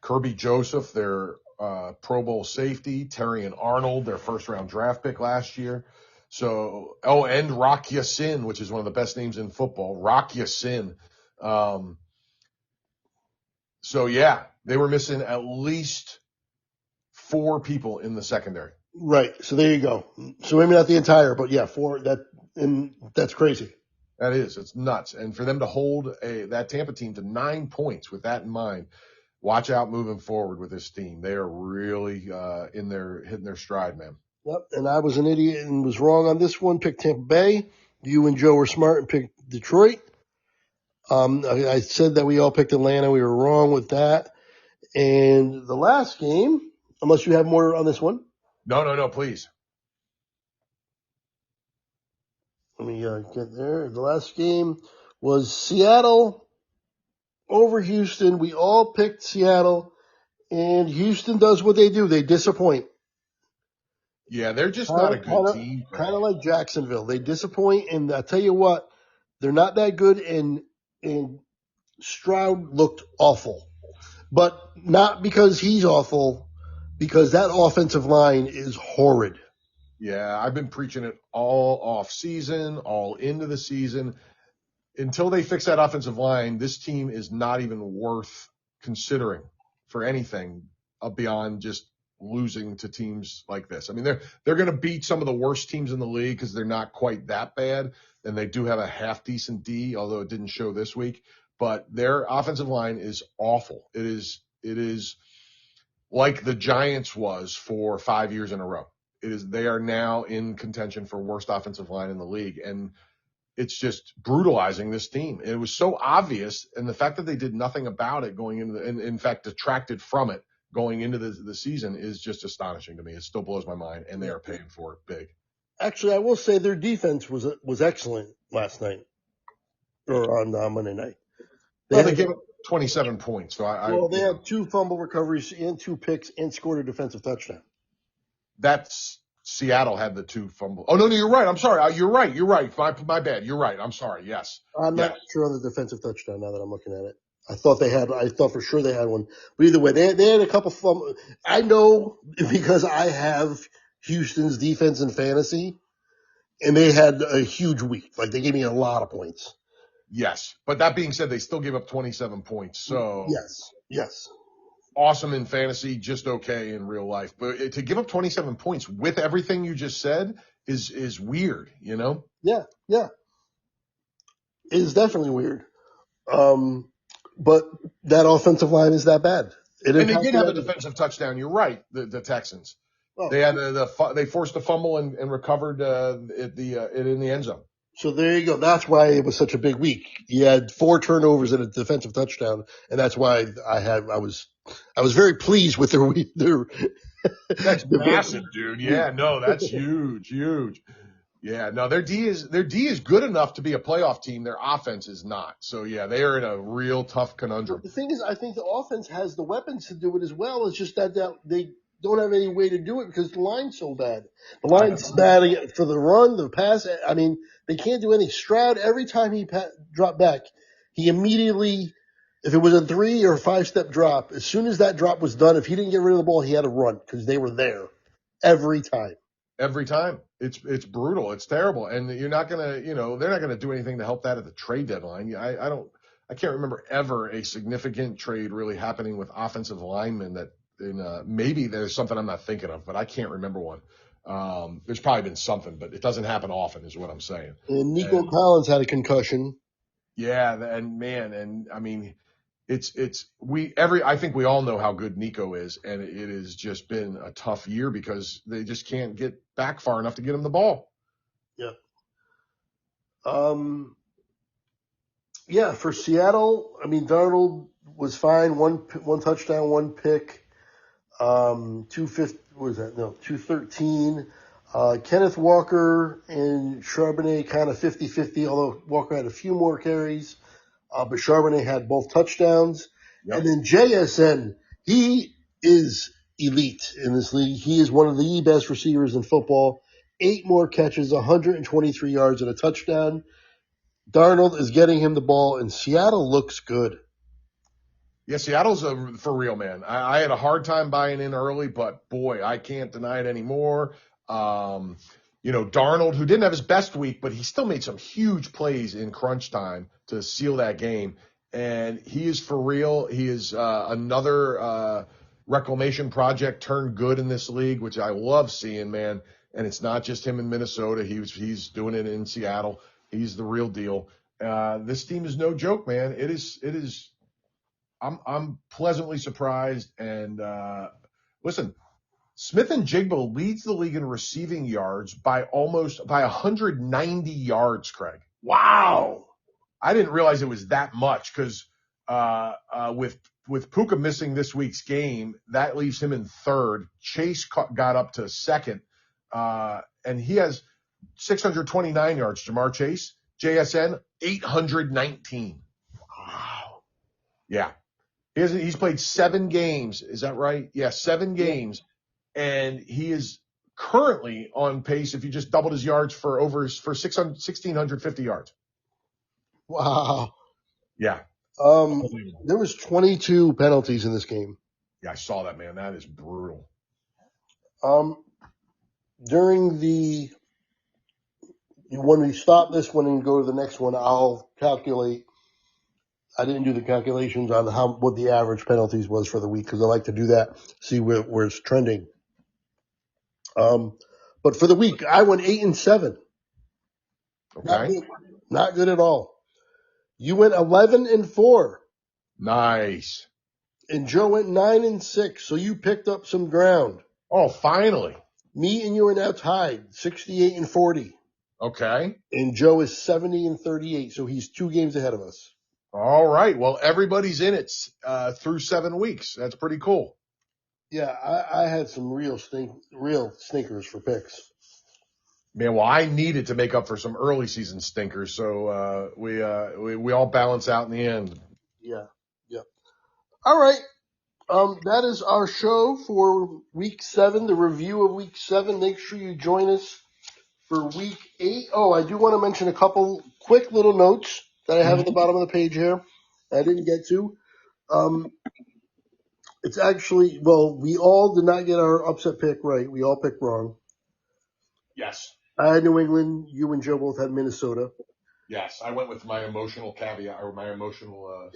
[SPEAKER 2] Kirby Joseph, their Pro Bowl safety, Terry and Arnold, their first round draft pick last year. So, and Rock Ya-Sin, which is one of the best names in football, Rock Ya-Sin. So yeah, they were missing at least 4 people in the secondary.
[SPEAKER 1] Right. So there you go. So maybe not the entire, but yeah, 4. And that's crazy.
[SPEAKER 2] That is, it's nuts. And for them to hold that Tampa team to 9 points with that in mind, watch out moving forward with this team. They are really hitting their stride, man.
[SPEAKER 1] Yep. And I was an idiot and was wrong on this one. Picked Tampa Bay. You and Joe were smart and picked Detroit. I said that we all picked Atlanta. We were wrong with that. And the last game, unless you have more on this one.
[SPEAKER 2] No, please.
[SPEAKER 1] Let me get there. The last game was Seattle over Houston. We all picked Seattle, and Houston does what they do. They disappoint.
[SPEAKER 2] Yeah, they're just not a good team.
[SPEAKER 1] Kind of like Jacksonville. They disappoint, and I tell you what, they're not that good, and Stroud looked awful. But not because he's awful, because that offensive line is horrid.
[SPEAKER 2] Yeah, I've been preaching it all off season, all into the season. Until they fix that offensive line, this team is not even worth considering for anything beyond just losing to teams like this. I mean, they're going to beat some of the worst teams in the league because they're not quite that bad, and they do have a half decent D, although it didn't show this week. But their offensive line is awful. It is like the Giants was for 5 years in a row. They are now in contention for worst offensive line in the league, and it's just brutalizing this team. It was so obvious, and the fact that they did nothing about it going into and in fact detracted from it going into the season is just astonishing to me. It still blows my mind, and they are paying for it big.
[SPEAKER 1] Actually, I will say their defense was excellent last night or on Monday night.
[SPEAKER 2] They gave up 27 points. So
[SPEAKER 1] they had 2 fumble recoveries and 2 picks and scored a defensive touchdown.
[SPEAKER 2] That's Seattle had the 2 fumble. Oh, no, you're right. I'm sorry. You're right. My bad. You're right. I'm sorry. Yes.
[SPEAKER 1] I'm not sure on the defensive touchdown now that I'm looking at it. I thought for sure they had one. But either way, they had a couple fumble. I know because I have Houston's defense in fantasy, and they had a huge week. Like, they gave me a lot of points.
[SPEAKER 2] Yes. But that being said, they still gave up 27 points. So
[SPEAKER 1] Yes.
[SPEAKER 2] Awesome in fantasy, just okay in real life. But to give up 27 points with everything you just said is weird, you know?
[SPEAKER 1] Yeah. It is definitely weird. But that offensive line is that bad.
[SPEAKER 2] And they did have a defensive touchdown. You're right. The Texans. Oh. They had they forced a fumble and recovered it in the end zone.
[SPEAKER 1] So there you go. That's why it was such a big week. You had 4 turnovers and a defensive touchdown, and that's why I was very pleased with their
[SPEAKER 2] That's massive, dude. Yeah, no, that's huge. Yeah, no, their D is good enough to be a playoff team. Their offense is not. So yeah, they are in a real tough conundrum.
[SPEAKER 1] But the thing is, I think the offense has the weapons to do it as well. It's just that they don't have any way to do it because the line's so bad. The line's bad for the run, the pass. I mean, they can't do any. Stroud, every time he dropped back, he immediately, if it was a 3 or 5 step drop, as soon as that drop was done, if he didn't get rid of the ball, he had to run because they were there every time.
[SPEAKER 2] Every time. It's brutal. It's terrible. And you're not going to, they're not going to do anything to help that at the trade deadline. I can't remember ever a significant trade really happening with offensive linemen that maybe there's something I'm not thinking of, but I can't remember one. There's probably been something, but it doesn't happen often is what I'm saying.
[SPEAKER 1] And Nico Collins had a concussion.
[SPEAKER 2] Yeah. And I mean, I think we all know how good Nico is, and it has just been a tough year because they just can't get back far enough to get him the ball.
[SPEAKER 1] Yeah. Yeah, for Seattle, I mean, Darnold was fine. One touchdown, 1 pick. 250, what was that? No, 213. Kenneth Walker and Charbonnet kind of 50-50, although Walker had a few more carries. But Charbonnet had both touchdowns.
[SPEAKER 2] Yep.
[SPEAKER 1] And then JSN, he is elite in this league. He is one of the best receivers in football. 8 more catches, 123 yards and a touchdown. Darnold is getting him the ball, and Seattle looks good.
[SPEAKER 2] Yeah, Seattle's for real, man. I had a hard time buying in early, but boy, I can't deny it anymore. Darnold, who didn't have his best week, but he still made some huge plays in crunch time to seal that game. And he is for real. He is another reclamation project turned good in this league, which I love seeing, man. And it's not just him in Minnesota. He's doing it in Seattle. He's the real deal. This team is no joke, man. It is. I'm pleasantly surprised. And listen, Smith and Jigba leads the league in receiving yards by 190 yards, Craig.
[SPEAKER 1] Wow.
[SPEAKER 2] I didn't realize it was that much because with Puka missing this week's game, that leaves him in third. Chase got up to second, and he has 629 yards. Jamar Chase, JSN, 819.
[SPEAKER 1] Wow.
[SPEAKER 2] Yeah. He's played 7 games. Is that right? Yeah, 7 games. And he is currently on pace, if you just doubled his yards, for 1,650 yards.
[SPEAKER 1] Wow.
[SPEAKER 2] Yeah.
[SPEAKER 1] There was 22 penalties in this game.
[SPEAKER 2] Yeah, I saw that, man. That is brutal.
[SPEAKER 1] When we stop this one and go to the next one, I'll calculate. I didn't do the calculations on what the average penalties was for the week because I like to do that, see where it's trending. But for the week, I went 8-7.
[SPEAKER 2] Okay.
[SPEAKER 1] Not good at all. You went 11-4.
[SPEAKER 2] Nice.
[SPEAKER 1] And Joe went 9-6. So you picked up some ground.
[SPEAKER 2] Oh, finally.
[SPEAKER 1] Me and you are now tied, 68-40.
[SPEAKER 2] Okay.
[SPEAKER 1] And Joe is 70-38. So he's 2 games ahead of us.
[SPEAKER 2] All right. Well, everybody's in it through 7 weeks. That's pretty cool.
[SPEAKER 1] Yeah, I had some real stinkers for picks.
[SPEAKER 2] Man, well, I needed to make up for some early season stinkers, so we all balance out in the end.
[SPEAKER 1] Yeah. All right. That is our show for week 7, the review of week 7. Make sure you join us for week 8. Oh, I do want to mention a couple quick little notes that I have at the bottom of the page here I didn't get to. It's actually, we all did not get our upset pick right. We all picked wrong.
[SPEAKER 2] Yes.
[SPEAKER 1] I had New England. You and Joe both had Minnesota.
[SPEAKER 2] Yes, I went with my emotional caveat or my emotional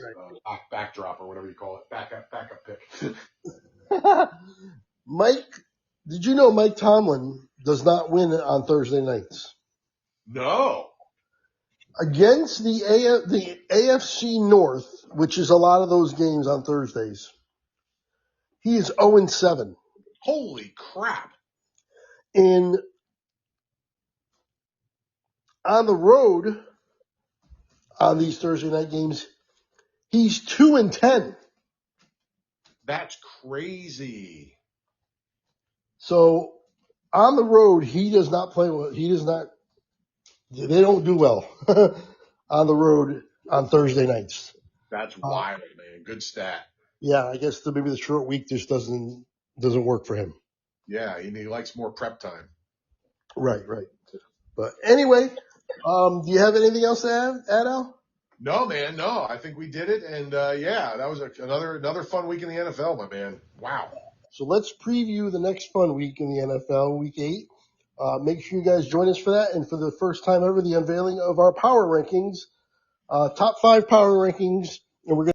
[SPEAKER 2] backdrop or whatever you call it, backup pick.
[SPEAKER 1] Mike, did you know Mike Tomlin does not win on Thursday nights?
[SPEAKER 2] No.
[SPEAKER 1] Against the AFC North, which is a lot of those games on Thursdays, he is 0-7.
[SPEAKER 2] Holy crap.
[SPEAKER 1] And on the road, on these Thursday night games, he's 2-10.
[SPEAKER 2] That's crazy.
[SPEAKER 1] So on the road, he does not play well. They don't do well on the road on Thursday nights.
[SPEAKER 2] That's wild, man. Good stat.
[SPEAKER 1] Yeah, I guess maybe the short week just doesn't work for him.
[SPEAKER 2] Yeah, he likes more prep time.
[SPEAKER 1] Right. But anyway, do you have anything else to add, Al?
[SPEAKER 2] No, man, no. I think we did it, and that was another fun week in the NFL, my man. Wow.
[SPEAKER 1] So let's preview the next fun week in the NFL, week 8. Make sure you guys join us for that, and for the first time ever, the unveiling of our power rankings, top 5 power rankings, and we're going